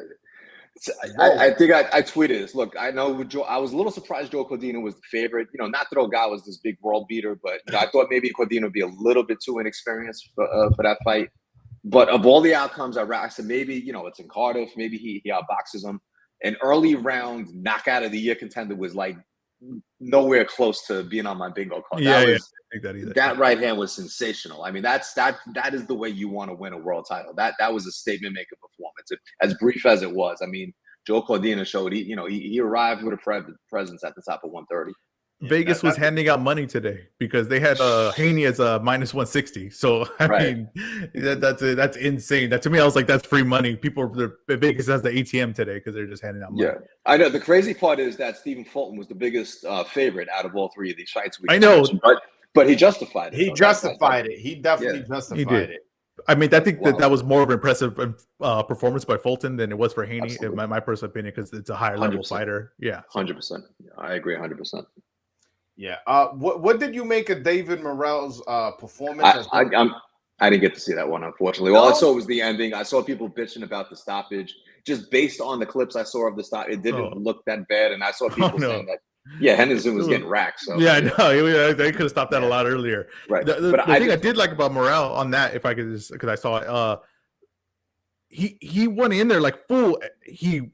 I think I tweeted this. Look, I know I was a little surprised Joe Cordina was the favorite. Not that Ogawa was this big world beater, but I thought maybe Cordina would be a little bit too inexperienced for that fight. But of all the outcomes, I said maybe it's in Cardiff. Maybe he outboxes him. An early round knockout of the year contender was like nowhere close to being on my bingo card. That right hand was sensational. I mean, that is the way you want to win a world title. That was a statement maker performance. As brief as it was, I mean, Joe Cordina showed he arrived with a presence at the top of 130. Vegas was handing out money today because they had Haney as a minus 160. So I mean, that's insane. That to me, I was like, that's free money. Vegas has the ATM today because they're just handing out money. Yeah, I know. The crazy part is that Stephen Fulton was the biggest favorite out of all three of these fights. I know, but he justified it. He justified it. He definitely justified it. I mean, I think that was more of an impressive performance by Fulton than it was for Haney, in my personal opinion, because it's a higher level fighter. Yeah, 100%. I agree, 100%. Yeah. What did you make of David Morrell's performance? I didn't get to see that one, unfortunately. All I saw was the ending. I saw people bitching about the stoppage. Just based on the clips I saw of the stop, it didn't look that bad. And I saw people saying that, Henderson was getting racked. So they could have stopped that a lot earlier. Right. The thing I did like about Morrell on that, if I could just, because I saw it, he went in there like full. He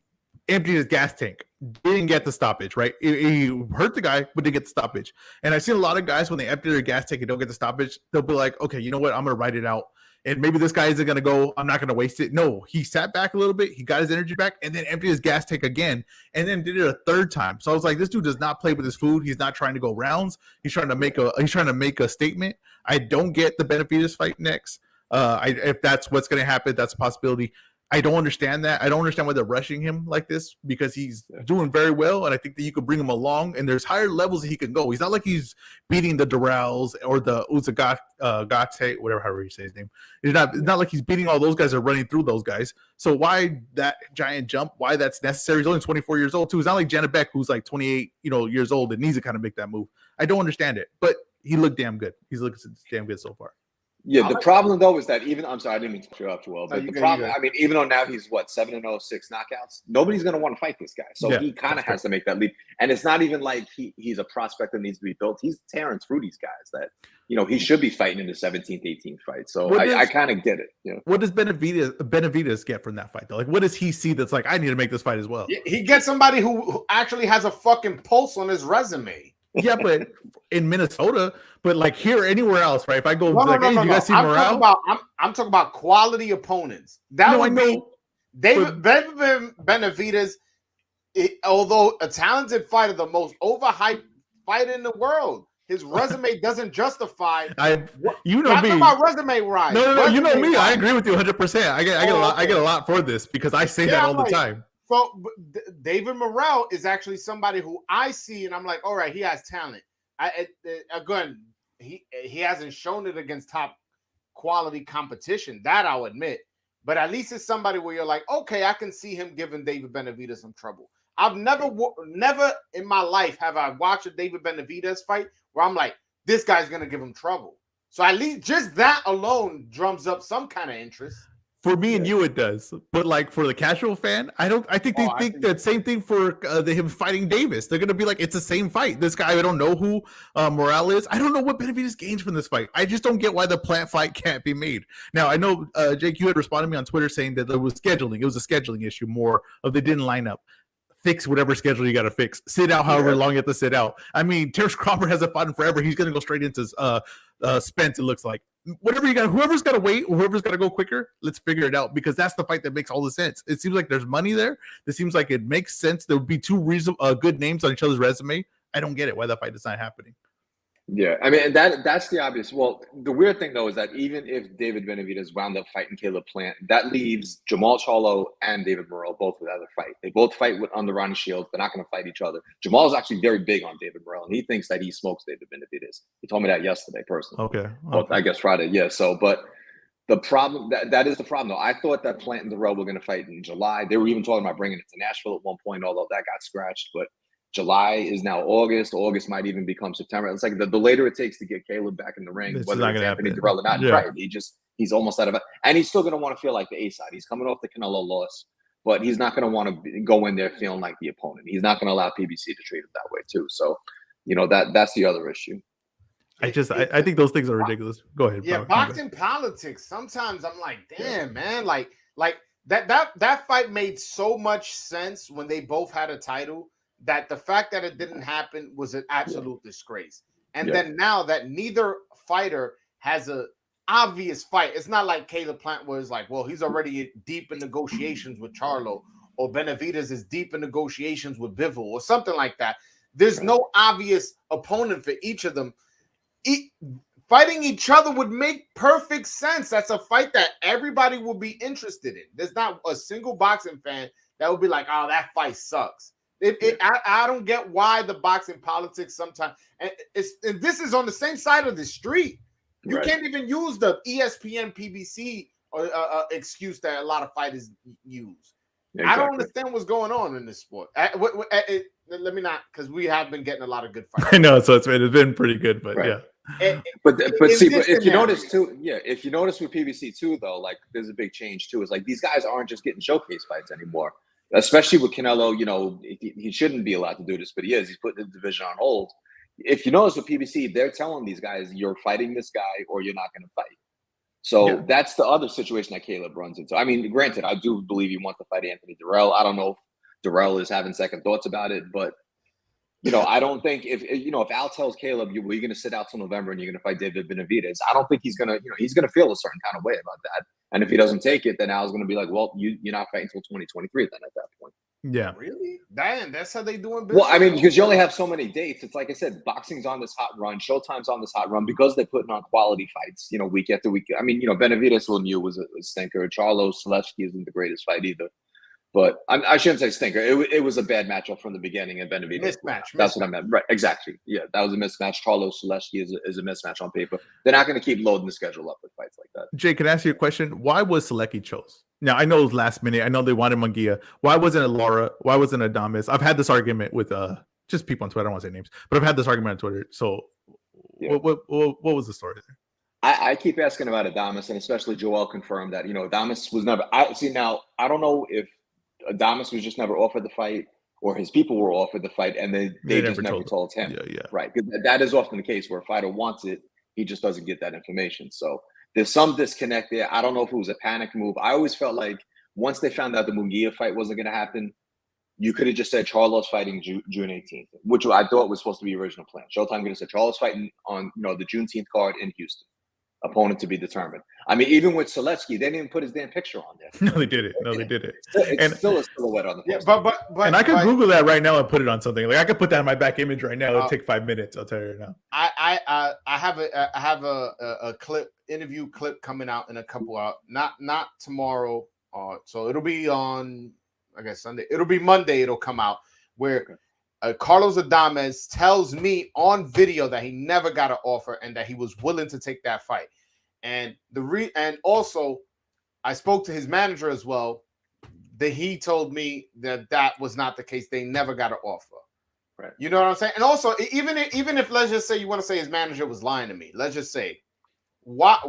emptied his gas tank, didn't get the stoppage, right? He hurt the guy, but didn't get the stoppage. And I've seen a lot of guys when they empty their gas tank and don't get the stoppage, they'll be like, okay, you know what? I'm going to ride it out. And maybe this guy isn't going to go. I'm not going to waste it. No, he sat back a little bit. He got his energy back and then emptied his gas tank again and then did it a third time. So I was like, this dude does not play with his food. He's not trying to go rounds. He's trying to make a statement. I don't get the Benavidez fight next. If that's what's going to happen, that's a possibility. I don't understand that. I don't understand why they're rushing him like this, because he's doing very well, and I think that you could bring him along, and there's higher levels that he can go. He's not like he's beating the Durrells or the Uzagate, however you say his name. It's not like he's beating all those guys or running through those guys. So why that giant jump? Why that's necessary? He's only 24 years old, too. It's not like Janabek, who's like 28 years old and needs to kind of make that move. I don't understand it, but he looked damn good. He's looking damn good so far. Yeah, the problem though is that I'm sorry, I didn't mean to cut you off, Joel, but the problem, I mean, even though now he's 7-0, 6 knockouts, nobody's going to want to fight this guy. So he kind of has to make that leap. And it's not even like he's a prospect that needs to be built. He's tearing through these guys that, he should be fighting in the 17th, 18th fight. So I kind of get it. What does Benavidez get from that fight though? Like, what does he see that's like, I need to make this fight as well? He gets somebody who actually has a fucking pulse on his resume. Yeah, but in Minnesota, but like here, anywhere else, right? If I go, you guys see Morale? I'm talking about quality opponents. David Benavidez, although a talented fighter, the most overhyped fighter in the world. his resume doesn't justify. You know me. About resume rise. No. You know me. Rise. I agree with you 100%. I get a lot. I get a lot for this because I say that all the time. So David Morrell is actually somebody who I see, and I'm like, all right, he has talent. Again, he hasn't shown it against top quality competition. That I'll admit. But at least it's somebody where you're like, okay, I can see him giving David Benavidez some trouble. I've never in my life have I watched a David Benavidez fight where I'm like, this guy's going to give him trouble. So at least just that alone drums up some kind of interest. For me and you, it does. But like for the casual fan, I think they think that same thing for him fighting Davis. They're gonna be like, it's the same fight. This guy, I don't know who Morale is. I don't know what Benavidez gains from this fight. I just don't get why the Plant fight can't be made. Now I know Jake, you had responded to me on Twitter saying that there was scheduling. It was a scheduling issue more of they didn't line up. Fix whatever schedule you got to fix. Sit out however long you have to sit out. I mean, Terrence Crawford hasn't fought in forever. He's going to go straight into Spence, it looks like. Whatever you got, whoever's got to wait, whoever's got to go quicker, let's figure it out because that's the fight that makes all the sense. It seems like there's money there. It seems like it makes sense. There would be two good names on each other's resume. I don't get it why that fight is not happening. Yeah, I mean, that's the obvious. Well, the weird thing, though, is that even if David Benavidez wound up fighting Caleb Plant, that leaves Jamal Charlo and David Morrell both without a fight. They both fight under Ronnie Shields. They're not going to fight each other. Jamal's actually very big on David Morrell, and he thinks that he smokes David Benavidez. He told me that yesterday, personally. Okay. Well, I guess Friday, yeah. So, but the problem, that is the problem, though. I thought that Plant and Morrell were going to fight in July. They were even talking about bringing it to Nashville at one point, although that got scratched, but July is now August. August might even become September. It's like the later it takes to get Caleb back in the ring, whether it's Anthony Durrell or not. Yeah. Right. He's almost out of it. And he's still going to want to feel like the A side. He's coming off the Canelo loss, but he's not going to want to go in there feeling like the opponent. He's not going to allow PBC to treat him that way too. So, that's the other issue. I think those things are ridiculous. Go ahead. Yeah, boxing politics. Sometimes I'm like, damn, man, like that fight made so much sense when they both had a title. That the fact that it didn't happen was an absolute disgrace. And then now that neither fighter has an obvious fight, it's not like Caleb Plant was like, well, he's already deep in negotiations with Charlo, or Benavidez is deep in negotiations with Bivol, or something like that. There's no obvious opponent for each of them. Fighting each other would make perfect sense. That's a fight that everybody will be interested in. There's not a single boxing fan that would be like, oh, that fight sucks. I don't get why the boxing politics sometimes, and this is on the same side of the street. You can't even use the ESPN, PBC excuse that a lot of fighters use. Exactly. I don't understand what's going on in this sport. Let me not, because we have been getting a lot of good fights. I know, so it's been pretty good, but yeah. But if you notice too, if you notice with PBC too, though, like there's a big change too. It's like these guys aren't just getting showcase fights anymore. Especially with Canelo, he shouldn't be allowed to do this, but he is. He's putting the division on hold. If you notice with PBC, they're telling these guys, you're fighting this guy or you're not going to fight. So that's the other situation that Caleb runs into. I mean, granted, I do believe he wants to fight Anthony Durrell. I don't know if Durrell is having second thoughts about it, but I don't think if Al tells Caleb, you're going to sit out till November and you're going to fight David Benavidez, I don't think he's going to, he's going to feel a certain kind of way about that. And if he doesn't take it, then Al's going to be like, well, you're not fighting until 2023 then at that point. Yeah. Really? Damn, that's how they doing business? Well, I mean, because you only have so many dates. It's like I said, boxing's on this hot run. Showtime's on this hot run because they're putting on quality fights, week after week. I mean, Benavidez Lemieux was a stinker. Charlo Selesky isn't the greatest fight either. But I shouldn't say stinker. It was a bad matchup from the beginning, and Benavidez. Mismatch. That's what I meant. Right, exactly. Yeah, that was a mismatch. Charlo Selesky is a mismatch on paper. They're not going to keep loading the schedule up with fights like that. Jay, can I ask you a question? Why was Selecki chose? Now, I know it was last minute. I know they wanted Munguia. Why wasn't it Lara? Why wasn't it Adames? I've had this argument with just people on Twitter. I don't want to say names, but I've had this argument on Twitter. So what was the story there? I keep asking about Adames, and especially Joel confirmed that, Adames was never – I don't know if Adames was just never offered the fight or his people were offered the fight and they just never told him. Yeah. Right. That is often the case where a fighter wants it, he just doesn't get that information. So there's some disconnect there. I don't know if it was a panic move. I always felt like once they found out the Munguia fight wasn't going to happen, you could have just said Charlo's fighting June 18th, which I thought was supposed to be the original plan. Showtime could have said Charlo's fighting on the Juneteenth card in Houston. Opponent to be determined. I mean, even with Selesky, they didn't even put his damn picture on there. No, they did it. It's still a silhouette on the poster. Yeah, but and I could Google that right now and put it on something. Like I could put that in my back image right now. It'll take 5 minutes. I'll tell you right now. I I have a interview clip coming out in a couple of not tomorrow. So it'll be on, I guess, Sunday. It'll be Monday. It'll come out where Carlos Adames tells me on video that he never got an offer and that he was willing to take that fight. And and also I spoke to his manager as well. That he told me that was not the case. They never got an offer. Right. You know what I'm saying? And also, even if let's just say you want to say his manager was lying to me, let's just say, why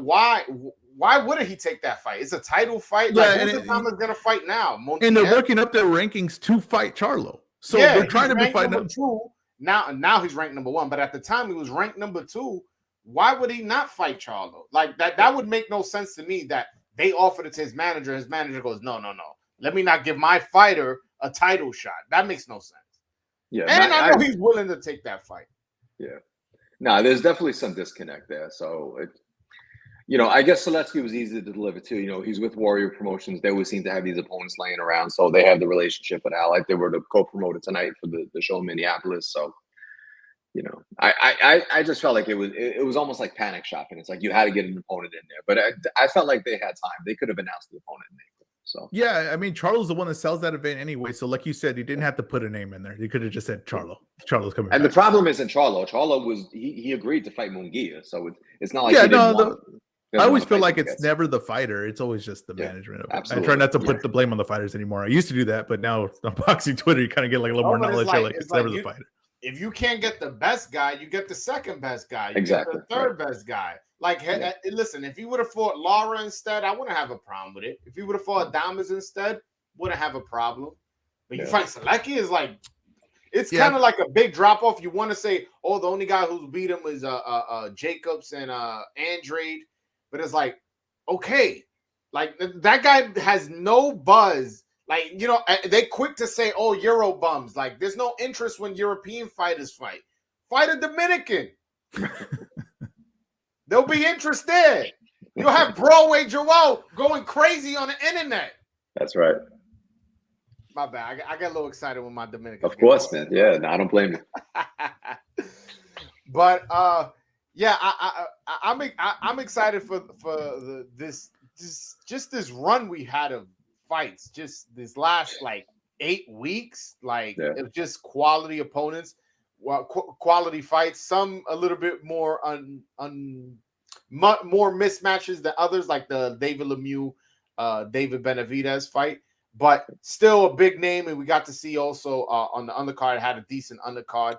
wouldn't he take that fight? It's a title fight. Yeah, like, who's Thomas gonna fight now? And they're working up their rankings to fight Charlo. So yeah, they're trying to be fighting number 2. Now he's ranked number 1, but at the time he was ranked number 2. Why would he not fight Charlo? Like that would make no sense to me that they offered it to his manager. His manager goes, no. Let me not give my fighter a title shot. That makes no sense. Yeah, and I know he's willing to take that fight. Yeah. No, there's definitely some disconnect there. So, I guess Seletsky was easy to deliver too. He's with Warrior Promotions. They always seem to have these opponents laying around. So they have the relationship with Al. Like they were the co-promoter tonight for the show in Minneapolis. So, I just felt like it was almost like panic shopping. It's like you had to get an opponent in there. But I felt like they had time. They could have announced the opponent in April. So yeah, I mean Charlo's the one that sells that event anyway. So like you said, he didn't have to put a name in there. He could have just said Charlo. Charlo's coming. And back. the problem isn't Charlo. Charlo was he agreed to fight Munguia, so it's not like I always feel like it's never the fighter. It's always just the management of it. Absolutely. I try not to put the blame on the fighters anymore. I used to do that, but now on boxing Twitter, you kind of get like a little more knowledge. It's never the fighter. If you can't get the best guy, you get the second best guy. You exactly. get the third best guy. Like, listen, if he would have fought Lara instead, I wouldn't have a problem with it. If he would have fought Adames instead, wouldn't have a problem. But you fight Selecki is like, it's kind of like a big drop off. You want to say, oh, the only guy who's beat him is Jacobs and Andrade, but it's like, okay, like that guy has no buzz. Like, they quick to say, oh, Euro bums. Like, there's no interest when European fighters fight. Fight a Dominican. There'll be interest there. You'll have Broadway Joel going crazy on the internet. That's right. My bad. I got a little excited with my Dominican. Of course, man. Yeah, no, I don't blame you. But I'm excited for this run we had of fights. Just this last 8 weeks, it was just quality opponents. Quality fights, some a little bit more more mismatches than others, like the David Lemieux, David Benavidez fight, but still a big name. And we got to see also on the undercard, had a decent undercard.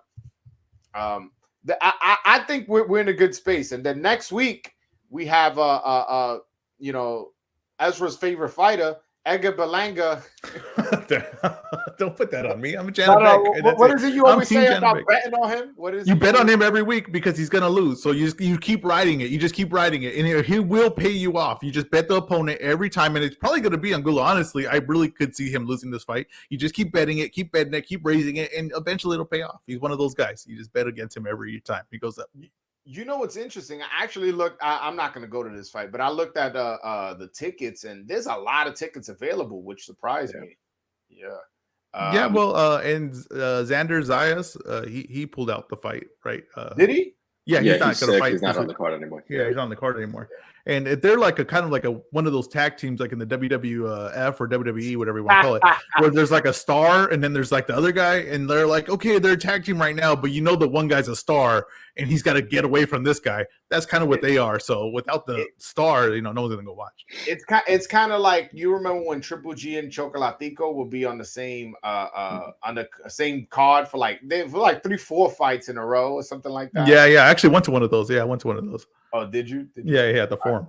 I think we're in a good space. And then next week we have Ezra's favorite fighter, Edgar Berlanga. Don't put that on me. I'm a Janabek. What is it you always say about betting on him? What is you bet on him every week because he's gonna lose. So you keep riding it. You just keep riding it, and he will pay you off. You just bet the opponent every time, and it's probably gonna be Angulo. Honestly, I really could see him losing this fight. You just keep betting it, keep raising it, and eventually it'll pay off. He's one of those guys. You just bet against him every time he goes up. You know what's interesting? I actually looked. I'm not going to go to this fight, but I looked at the tickets, and there's a lot of tickets available, which surprised me. Yeah. And Xander Zayas, he pulled out the fight, right? Did he? Yeah, he's not going to fight. He's not on the card anymore. Yeah, he's not on the card anymore. And they're like a kind of like one of those tag teams, like in the WWF or WWE, whatever you want to call it, where there's like a star and then there's like the other guy, and they're like, okay, they're a tag team right now, but the one guy's a star and he's got to get away from this guy. That's kind of what they are. So without the star, no one's gonna go watch. It's kind of like, you remember when Triple G and Chocolatico will be on the same same card for like 3-4 fights in a row or something like that. Yeah. I actually went to one of those. Yeah, I went to one of those. Oh, did you? Yeah, the forum.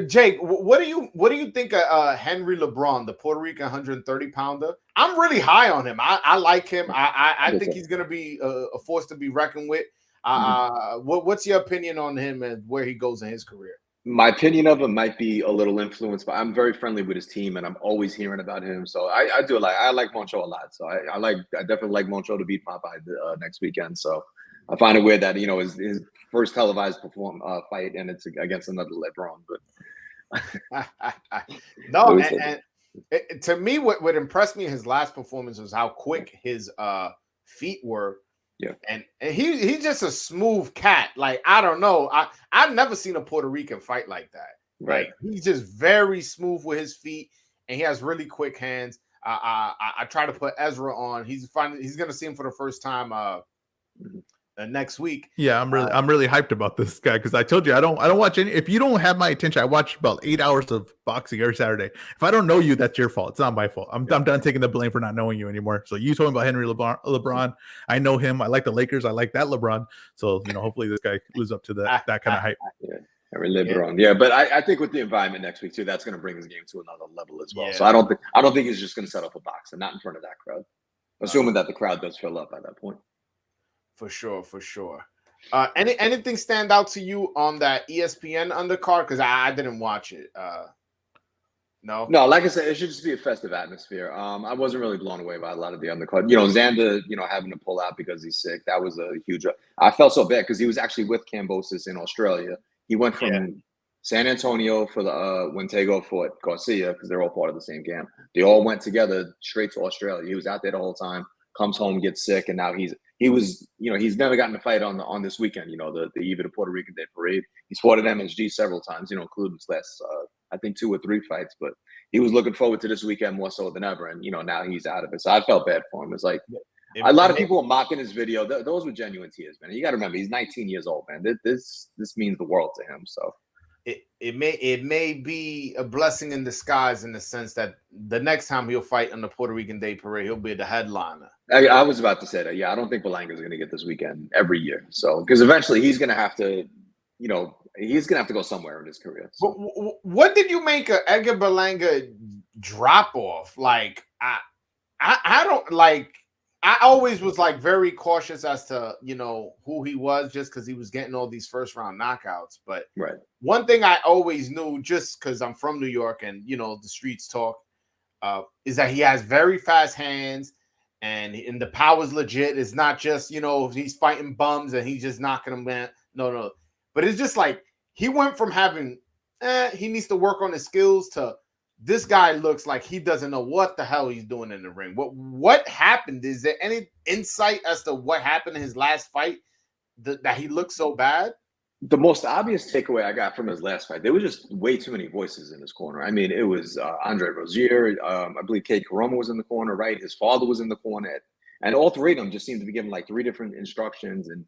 Jake, what do you think of Henry LeBron, the Puerto Rican 130-pounder? I'm really high on him. I like him. I think he's going to be a force to be reckoned with. What's your opinion on him and where he goes in his career? My opinion of him might be a little influenced, but I'm very friendly with his team, and I'm always hearing about him. So I like Moncho a lot. So I definitely like Moncho to beat Popeye next weekend. So I find it weird that his first televised fight, and it's against another LeBron. But no, to me, what impressed me in his last performance was how quick his feet were. Yeah. And he's just a smooth cat. Like, I don't know. I've never seen a Puerto Rican fight like that. Right. Like, he's just very smooth with his feet, and he has really quick hands. I try to put Ezra on. He's gonna see him for the first time next week. Yeah, I'm really hyped about this guy because I told you I don't watch any. If you don't have my attention, I watch about 8 hours of boxing every Saturday. If I don't know you, that's your fault. It's not my fault. I'm done taking the blame for not knowing you anymore. So you told me about Henry LeBron. I know him. I like the Lakers. I like that LeBron. So hopefully this guy lives up to that kind of hype. Yeah. Henry LeBron. Yeah, but I think with the environment next week too, that's going to bring his game to another level as well. Yeah. So I don't think he's just going to settle for boxing, not in front of that crowd, assuming that the crowd does fill up at that point. For sure. Anything stand out to you on that ESPN undercard? Because I didn't watch it. No, like I said, it should just be a festive atmosphere. I wasn't really blown away by a lot of the undercard. Xander, having to pull out because he's sick, that was a huge. I felt so bad because he was actually with Kambosos in Australia. He went from San Antonio for the when Tego fought Garcia because they're all part of the same camp. They all went together straight to Australia. He was out there the whole time. Comes home, gets sick, and now he's never gotten a fight on this weekend. The eve of the Puerto Rican Day Parade. He's fought at MSG several times. Including his last I think 2 or 3 fights, but he was looking forward to this weekend more so than ever. And now he's out of it. So I felt bad for him. It's like a lot of people were mocking his video. Those were genuine tears, man. You got to remember, he's 19 years old, man. This means the world to him. So. It may be a blessing in disguise in the sense that the next time he'll fight on the Puerto Rican Day Parade, he'll be the headliner. I was about to say that. Yeah, I don't think Belanga's going to get this weekend every year. So because eventually he's going to have to, he's going to have to go somewhere in his career. So. But what did you make of Edgar Berlanga drop off? Like I don't like. I always was like very cautious as to who he was just because he was getting all these first round knockouts. But one thing I always knew, just because I'm from New York and the streets talk, is that he has very fast hands and the power's legit. It's not just he's fighting bums and he's just knocking them down. No, but it's just like he went from having he needs to work on his skills to this guy looks like he doesn't know what the hell he's doing in the ring. What happened? Is there any insight as to what happened in his last fight that he looked so bad? The most obvious takeaway I got from his last fight, there were just way too many voices in his corner. I mean, it was Andre Rozier. I believe Kate Karoma was in the corner, right? His father was in the corner. And all 3 of them just seemed to be given like 3 different instructions. And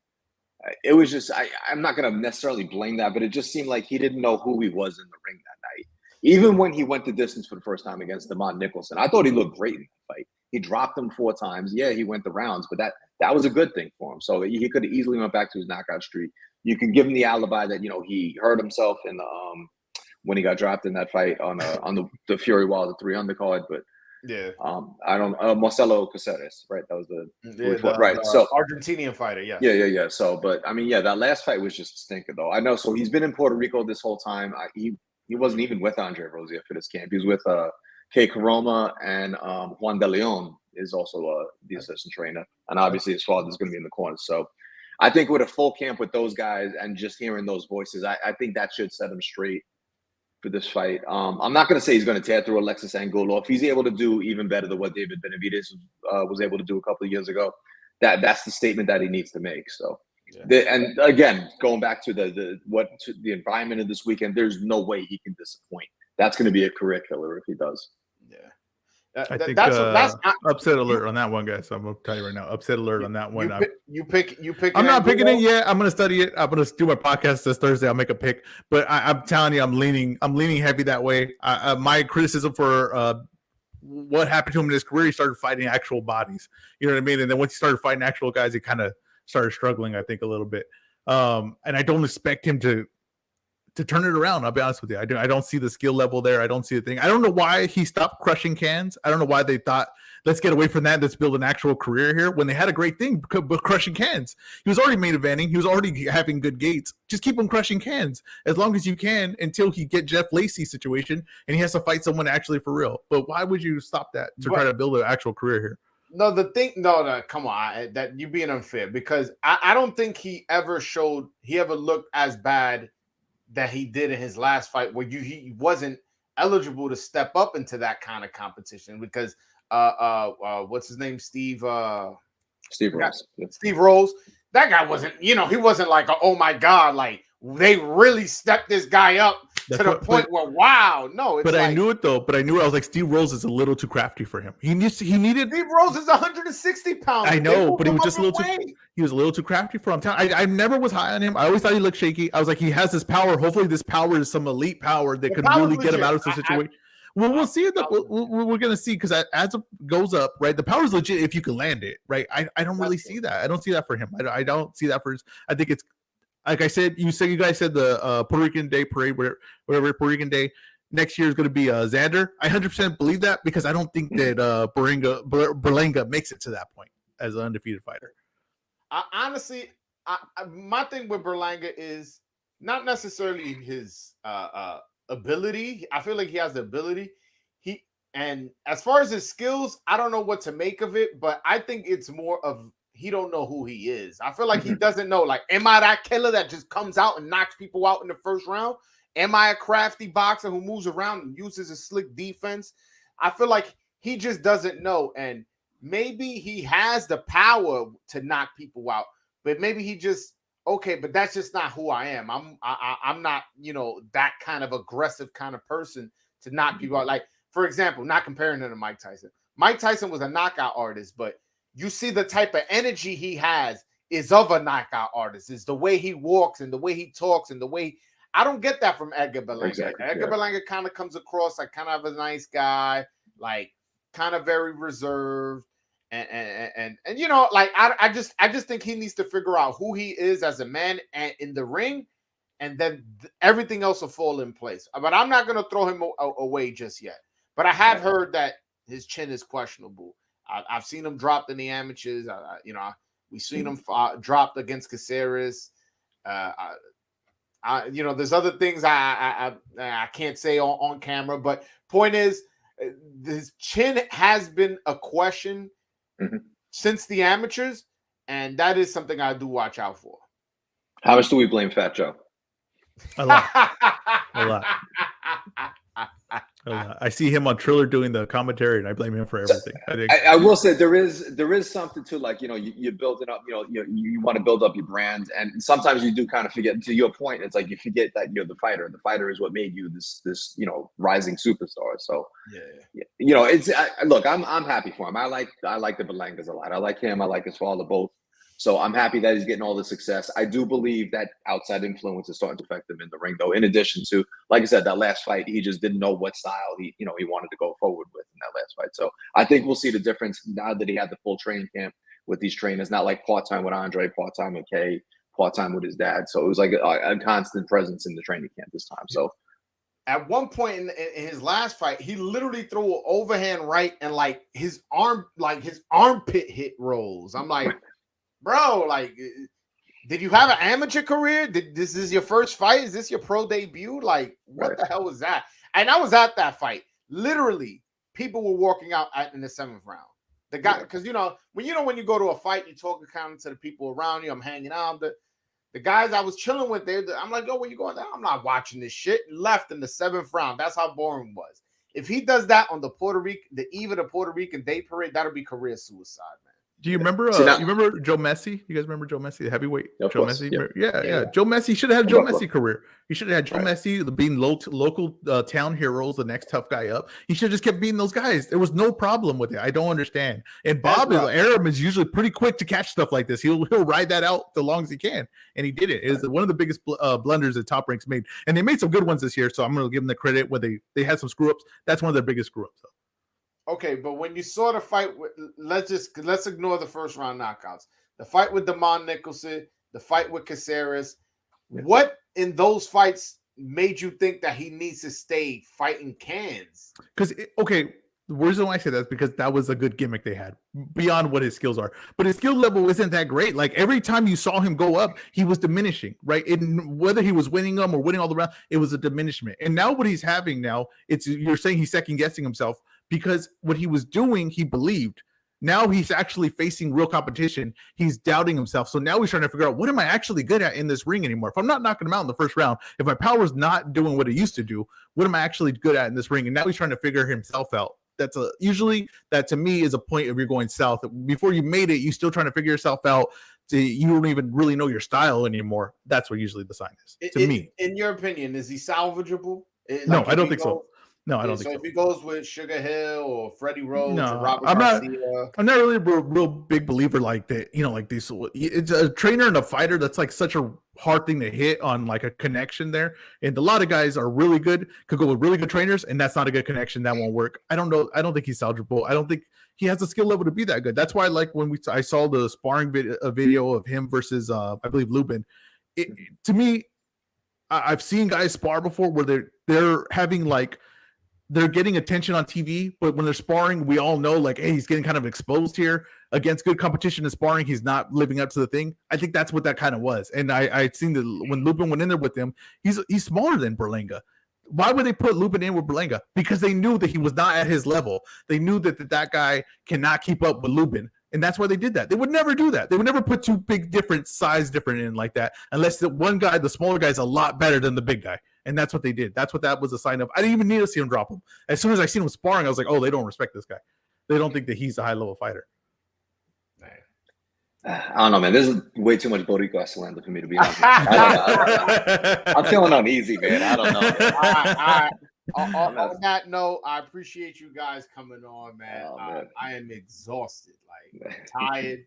it was just, I'm not going to necessarily blame that, but it just seemed like he didn't know who he was in the ring that night. Even when he went the distance for the first time against Damon Nicholson, I thought he looked great in that fight. He dropped him 4 times. Yeah, he went the rounds, but that was a good thing for him. So he could have easily went back to his knockout streak. You can give him the alibi that he hurt himself in the when he got dropped in that fight on the Fury Wilder 3 undercard. But I don't Marcelo Caceres, right? That was the Argentinian fighter. Yeah. So, but I mean, that last fight was just a stinker, though. I know. So he's been in Puerto Rico this whole time. He wasn't even with Andre Rozier for this camp. He was with Kay Karoma and Juan De Leon is also the assistant trainer. And obviously his father's going to be in the corner. So I think with a full camp with those guys and just hearing those voices, I think that should set him straight for this fight. I'm not going to say he's going to tear through Alexis Angulo. If he's able to do even better than what David Benavidez was able to do a couple of years ago, that's the statement that he needs to make. So. And again, going back to the environment of this weekend, there's no way he can disappoint. That's going to be a career killer if he does. Yeah, I think that's upset alert on that one, guys. So I'm going to tell you right now, upset alert on that one. You pick. I'm not picking it yet. I'm going to study it. I'm going to do my podcast this Thursday. I'll make a pick, but I'm telling you, I'm leaning heavy that way. My criticism for what happened to him in his career, he started fighting actual bodies. You know what I mean? And then once he started fighting actual guys, he kind of started struggling, I think, a little bit. And I don't expect him to turn it around. I'll be honest with you. I don't see the skill level there. I don't see the thing. I don't know why he stopped crushing cans. I don't know why they thought, let's get away from that. Let's build an actual career here when they had a great thing with crushing cans. He was already main eventing. He was already having good gates. Just keep him crushing cans as long as you can until he get Jeff Lacey situation and he has to fight someone actually for real. But why would you stop that to try to build an actual career here? No, come on. That you're being unfair because I don't think he ever looked as bad that he did in his last fight where he wasn't eligible to step up into that kind of competition because what's his name? Steve Steve Rose. Steve Rose. That guy wasn't, he wasn't like, oh my God, like they really stepped this guy up to the point where, wow. No, it's but I knew it though. But I knew I was like, Steve Rose is a little too crafty for him. He needed. Steve Rose is 160 pounds. I know, but he was just a little too. He was a little too crafty for him. I never was high on him. I always thought he looked shaky. I was like, he has this power. Hopefully, this power is some elite power that could really get him out of some situation. Well, we'll see it. We're going to see because as it goes up, right? The power is legit if you can land it, right? I don't really see that. I don't see that for him. I don't see that for his. I think it's like I said. You guys said the Puerto Rican Day parade, whatever Puerto Rican Day next year is going to be Xander. I 100% believe that because I don't think that Berlanga makes it to that point as an undefeated fighter. Honestly, my thing with Berlanga is not necessarily his ability. I feel like he has the ability. And as far as his skills, I don't know what to make of it, but I think it's more of he don't know who he is. I feel like he doesn't know. Like, am I that killer that just comes out and knocks people out in the first round? Am I a crafty boxer who moves around and uses a slick defense? I feel like he just doesn't know. And maybe he has the power to knock people out, but maybe he just, okay, but that's just not who I am. I'm not, that kind of aggressive kind of person to knock people out. Like, for example, not comparing him to Mike Tyson. Mike Tyson was a knockout artist, but you see the type of energy he has is of a knockout artist. It's the way he walks and the way he talks and the way I don't get that from Edgar Berlanga. Exactly, Edgar Berlanga kind of comes across like kind of a nice guy, like kind of very reserved. And like I just think he needs to figure out who he is as a man and in the ring, and then everything else will fall in place. But I'm not going to throw him away just yet. But I have heard that his chin is questionable. I've seen him dropped in the amateurs. We've seen him dropped against Caceres. There's other things I can't say on camera. But point is, his chin has been a question since the amateurs, and that is something I do watch out for. How much do we blame Fat Joe? A lot. A lot. I see him on Triller doing the commentary, and I blame him for everything. I will say there is something to, like, you're building up, you want to build up your brand, and sometimes you do kind of forget. To your point, it's like you forget that you're the fighter. The fighter is what made you this rising superstar. So look, I'm happy for him. I like the Berlangas a lot. I like him. I like his father both. So I'm happy that he's getting all the success. I do believe that outside influence is starting to affect him in the ring, though. In addition to, like I said, that last fight, he just didn't know what style he wanted to go forward with in that last fight. So I think we'll see the difference now that he had the full training camp with these trainers, not like part-time with Andre, part-time with Kay, part-time with his dad. So it was like a constant presence in the training camp this time. So at one point in his last fight, he literally threw an overhand right and like his armpit hit rolls. I'm like, bro, like, did you have an amateur career? This is your first fight? Is this your pro debut? Like, what the hell was that? And I was at that fight. Literally, people were walking out in the 7th round. The guy, because when you go to a fight, you talk kind of to the people around you. I'm hanging out. The guys I was chilling with there, I'm like, yo, where you going down? I'm not watching this shit. Left in the 7th round. That's how boring it was. If he does that on the eve of the Puerto Rican Day Parade, that'll be career suicide, man. Do you remember? You remember Joe Messi? You guys remember Joe Messi, the heavyweight? Joe Messi. Yeah. Joe Messi should have had Joe Messi career. He should have had Joe Messi being local town heroes, the next tough guy up. He should have just kept beating those guys. There was no problem with it. I don't understand. And Bob Arum is usually pretty quick to catch stuff like this. He'll ride that out the long as he can, and he did it. It was one of the biggest blunders that Top Ranks made, and they made some good ones this year. So I'm going to give them the credit where they had some screw ups. That's one of their biggest screw ups. Okay, but when you saw the fight, let's ignore the first round knockouts. The fight with Damon Nicholson, the fight with Caceres. What in those fights made you think that he needs to stay fighting cans? Because the reason why I say that is because that was a good gimmick they had beyond what his skills are. But his skill level isn't that great. Like every time you saw him go up, he was diminishing, right? Whether he was winning them or winning all the rounds, it was a diminishment. And now what he's having now, you're saying he's second guessing himself. Because what he was doing, he believed. Now he's actually facing real competition. He's doubting himself. So now he's trying to figure out, what am I actually good at in this ring anymore? If I'm not knocking him out in the first round, if my power's not doing what it used to do, what am I actually good at in this ring? And now he's trying to figure himself out that's a usually that to me is a point of you're going south. Before you made it, you still trying to figure yourself out. You don't even really know your style anymore. That's what usually the sign is to me. In your opinion, is he salvageable? No, I don't think so. No, I don't think so. So if he goes with Sugar Hill or Freddie Rhodes or No, Robert I'm not. Garcia, I'm not really a real big believer like that. Like these. It's a trainer and a fighter. That's like such a hard thing to hit on, like a connection there. And a lot of guys are really good, could go with really good trainers, and that's not a good connection. That won't work. I don't know. I don't think he's salvageable. I don't think he has the skill level to be that good. That's why, like when I saw the sparring video of him versus I believe Lubin. To me, I've seen guys spar before where they're having like. They're getting attention on TV, but when they're sparring, we all know like, hey, he's getting kind of exposed here against good competition in sparring. He's not living up to the thing. I think that's what that kind of was. And I'd seen that when Lubin went in there with him, he's smaller than Berlanga. Why would they put Lubin in with Berlanga? Because they knew that he was not at his level. They knew that guy cannot keep up with Lubin. And that's why they did that. They would never do that. They would never put two big different in like that unless the one guy, the smaller guy, is a lot better than the big guy. And that's what they did. That's what that was a sign of. I didn't even need to see him drop him. As soon as I seen him sparring, I was like, oh, they don't respect this guy. They don't think that he's a high-level fighter. I don't know, man. This is way too much Boricua slander for me to be honest. I'm feeling uneasy, man. I don't know. On that note, I appreciate you guys coming on, man. Man. I am exhausted, like tired,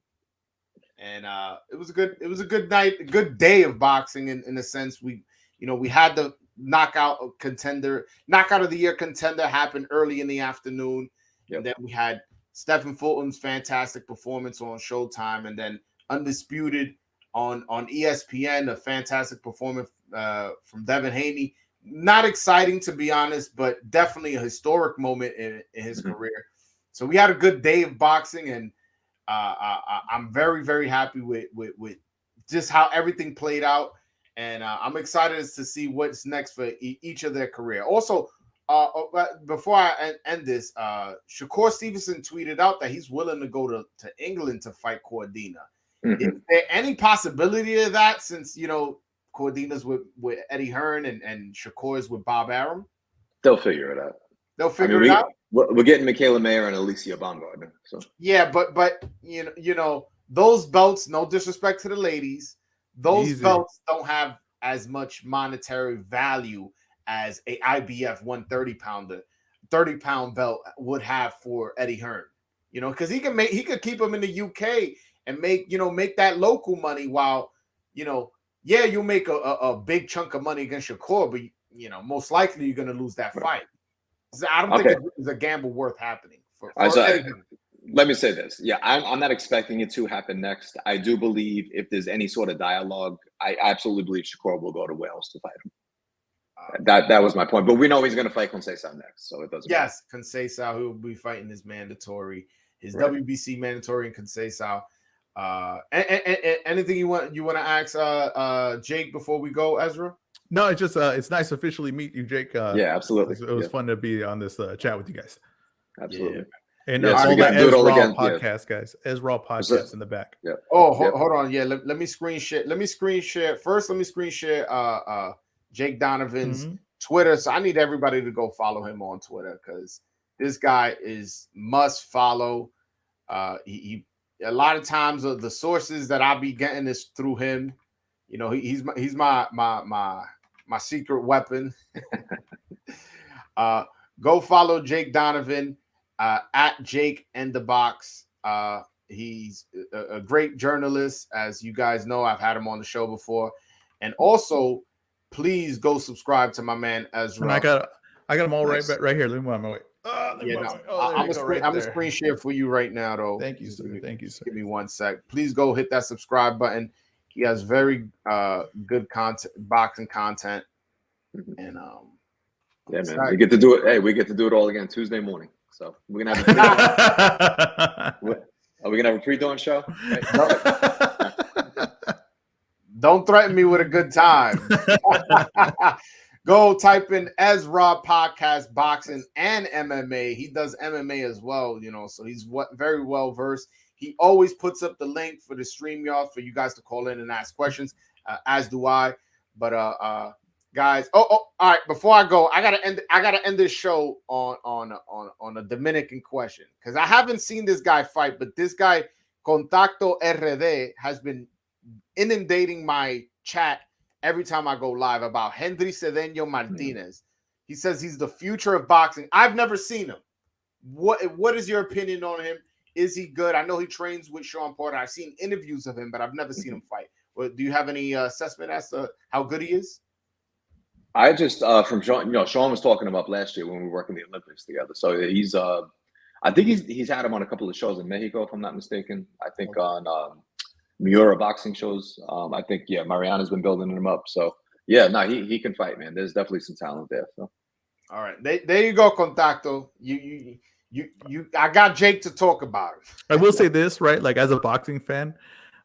and it was a good night, a good day of boxing. In a sense, we had the knockout of the year contender happen early in the afternoon, and then we had Stephen Fulton's fantastic performance on Showtime, and then Undisputed on ESPN, a fantastic performance from Devin Haney. Not exciting, to be honest, but definitely a historic moment in his career. So we had a good day of boxing, and I'm very, very happy with just how everything played out. And I'm excited to see what's next for each of their career. Also, before I end this, Shakur Stevenson tweeted out that he's willing to go to England to fight Cordina. Is there any possibility of that, since Cordina's with Eddie Hearn and Shakur's with Bob Arum? They'll figure it out. They'll figure it out. We're getting Michaela Mayer and Alicia Baumgartner. So yeah, but those belts. No disrespect to the ladies, those belts don't have as much monetary value as a IBF 130-pounder, 30-pound belt would have for Eddie Hearn. Because he could keep him in the UK and make that local money while you'll make a big chunk of money against Shakur, but most likely you're going to lose that fight. So I don't think it's a gamble worth happening. Let me say this. Yeah, I'm not expecting it to happen next. I do believe if there's any sort of dialogue, I absolutely believe Shakur will go to Wales to fight him. That was my point. But we know he's going to fight Conceição next, so it doesn't matter. Yes, Conceição, who will be fighting his WBC mandatory in Conceição. Anything you want to ask Jake before we go, Ezra? No, it's just it's nice to officially meet you, Jake. Yeah, absolutely. It was fun to be on this chat with you guys. Absolutely. Yeah. And so we got to do it all again. Podcast, guys. Ezra podcast in the back. Yeah. Oh, hold on. Yeah, let me screen share. First, let me screen share Jake Donovan's Twitter. So I need everybody to go follow him on Twitter, because this guy is must follow. He a lot of times the sources that I'll be getting is through him. He's my secret weapon. Go follow Jake Donovan at Jake in the Box. He's a great journalist, as you guys know. I've had him on the show before, and also please go subscribe to my man Ezra. And I got them all right here. Let me move my way. I'm a screen share for you right now, though. Thank you, sir. Thank you, sir. Give me 1 sec. Please go hit that subscribe button. He has very good content, boxing content, and yeah, man, we get to do it. Hey, we get to do it all again Tuesday morning. So we're gonna have are we gonna have a pre-dawn show? Right? Don't threaten me with a good time. Go type in Ezra Podcast Boxing and MMA. He does MMA as well, so he's very well versed. He always puts up the link for the StreamYard for you guys to call in and ask questions, as do I. But guys. All right. Before I go, I gotta end this show on a Dominican question because I haven't seen this guy fight, but this guy Contacto RD has been inundating my chat every time I go live about Henry Cedeño Martinez. He says he's the future of boxing. I've never seen him. What is your opinion on him? Is he good? I know he trains with Sean Porter. I've seen interviews of him, but I've never seen him fight. Well, do you have any assessment as to how good he is? I just from Sean, Sean was talking about last year when we were working the Olympics together. So he's I think he's had him on a couple of shows in Mexico, if I'm not mistaken. I think on Miura boxing shows. I think Mariana's been building him up. So he can fight, man. There's definitely some talent there. So all right, there you go, Contacto. You I got Jake to talk about it. I will say this, right? Like as a boxing fan,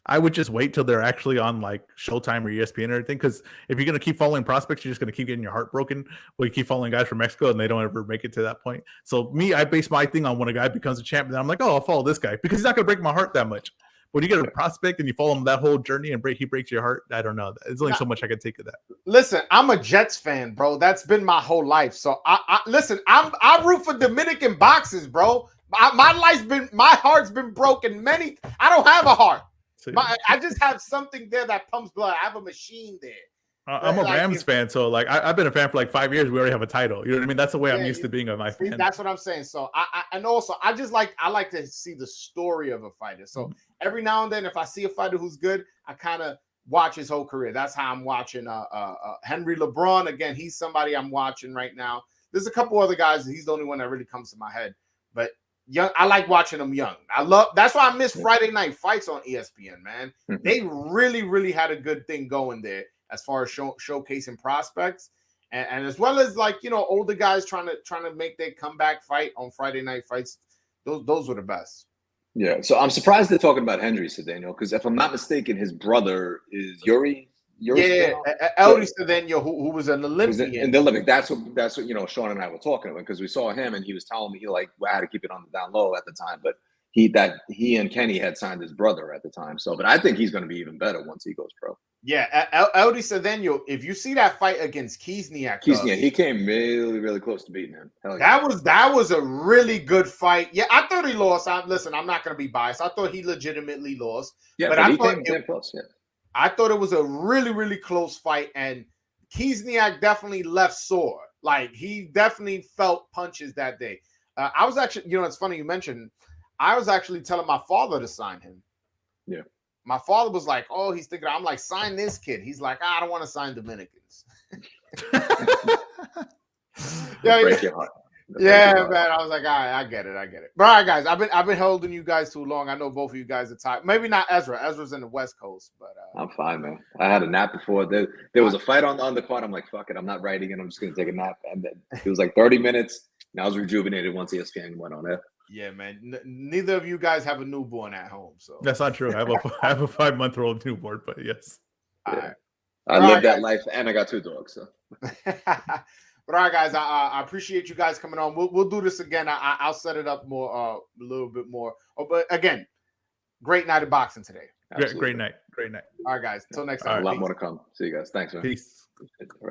I would just wait till they're actually on like Showtime or ESPN and everything. Because if you're gonna keep following prospects, you're just gonna keep getting your heart broken. Well, you keep following guys from Mexico and they don't ever make it to that point. So I base my thing on when a guy becomes a champion. I'm like, oh, I'll follow this guy because he's not gonna break my heart that much. When you get a prospect and you follow him that whole journey and he breaks your heart, I don't know. There's only so much I can take of that. Listen, I'm a Jets fan, bro. That's been my whole life. So I root for Dominican boxers, bro. My heart's been broken many. I don't have a heart. I just have something there that pumps blood. I have a machine there. I'm a Rams fan, so like I've been a fan for like 5 years. We already have a title. You know what I mean? That's the way I'm used to being a my fan. That's what I'm saying. So I like to see the story of a fighter. So every now and then, if I see a fighter who's good, I kind of watch his whole career. That's how I'm watching Henry LeBron. Again, he's somebody I'm watching right now. There's a couple other guys. He's the only one that really comes to my head. But young, I like watching them young. That's why I miss Friday night fights on ESPN, man. They really, really had a good thing going there as far as showcasing prospects and as well as like, older guys trying to make their comeback fight on Friday night fights. Those were the best. Yeah. So I'm surprised they're talking about Henry Cedeño because if I'm not mistaken, his brother is Yuri. Eldy Cedeño, who was an Olympian. In the Olympics. That's what Sean and I were talking about because we saw him and he was telling me I had to keep it on the down low at the time, but he and Kenny had signed his brother at the time. So, but I think he's going to be even better once he goes pro. Yeah, Eldy Cedeño. If you see that fight against Kiesniak, he came really, really close to beating him. That was a really good fight. Yeah, I thought he lost. Listen, I'm not going to be biased. I thought he legitimately lost. Yeah, but he came damn close. Yeah. I thought it was a really, really close fight, and Kiesniak definitely left sore. Like, he definitely felt punches that day. I was actually, it's funny you mentioned, I was actually telling my father to sign him. Yeah. My father was like, oh, he's thinking, I'm like, sign this kid. He's like, I don't want to sign Dominicans. Break your heart. Yeah, man. I was like, all right, I get it. But all right, guys, I've been holding you guys too long. I know both of you guys are tired. Maybe not Ezra. Ezra's in the West Coast, but I'm fine, man. I had a nap before. There was a fight on the card. I'm like, fuck it, I'm not writing it. I'm just gonna take a nap. And then it was like 30 minutes. And I was rejuvenated once ESPN went on there. Yeah, man. Neither of you guys have a newborn at home, so that's not true. I have a 5-month-old newborn, but yes. All right. I lived that life, and I got 2 dogs. So. But all right, guys, I appreciate you guys coming on. We'll do this again. I'll set it up more, a little bit more. But again, great night of boxing today. Great night. All right, guys. Until next time. A lot more to come. See you guys. Thanks, man. Peace. All right.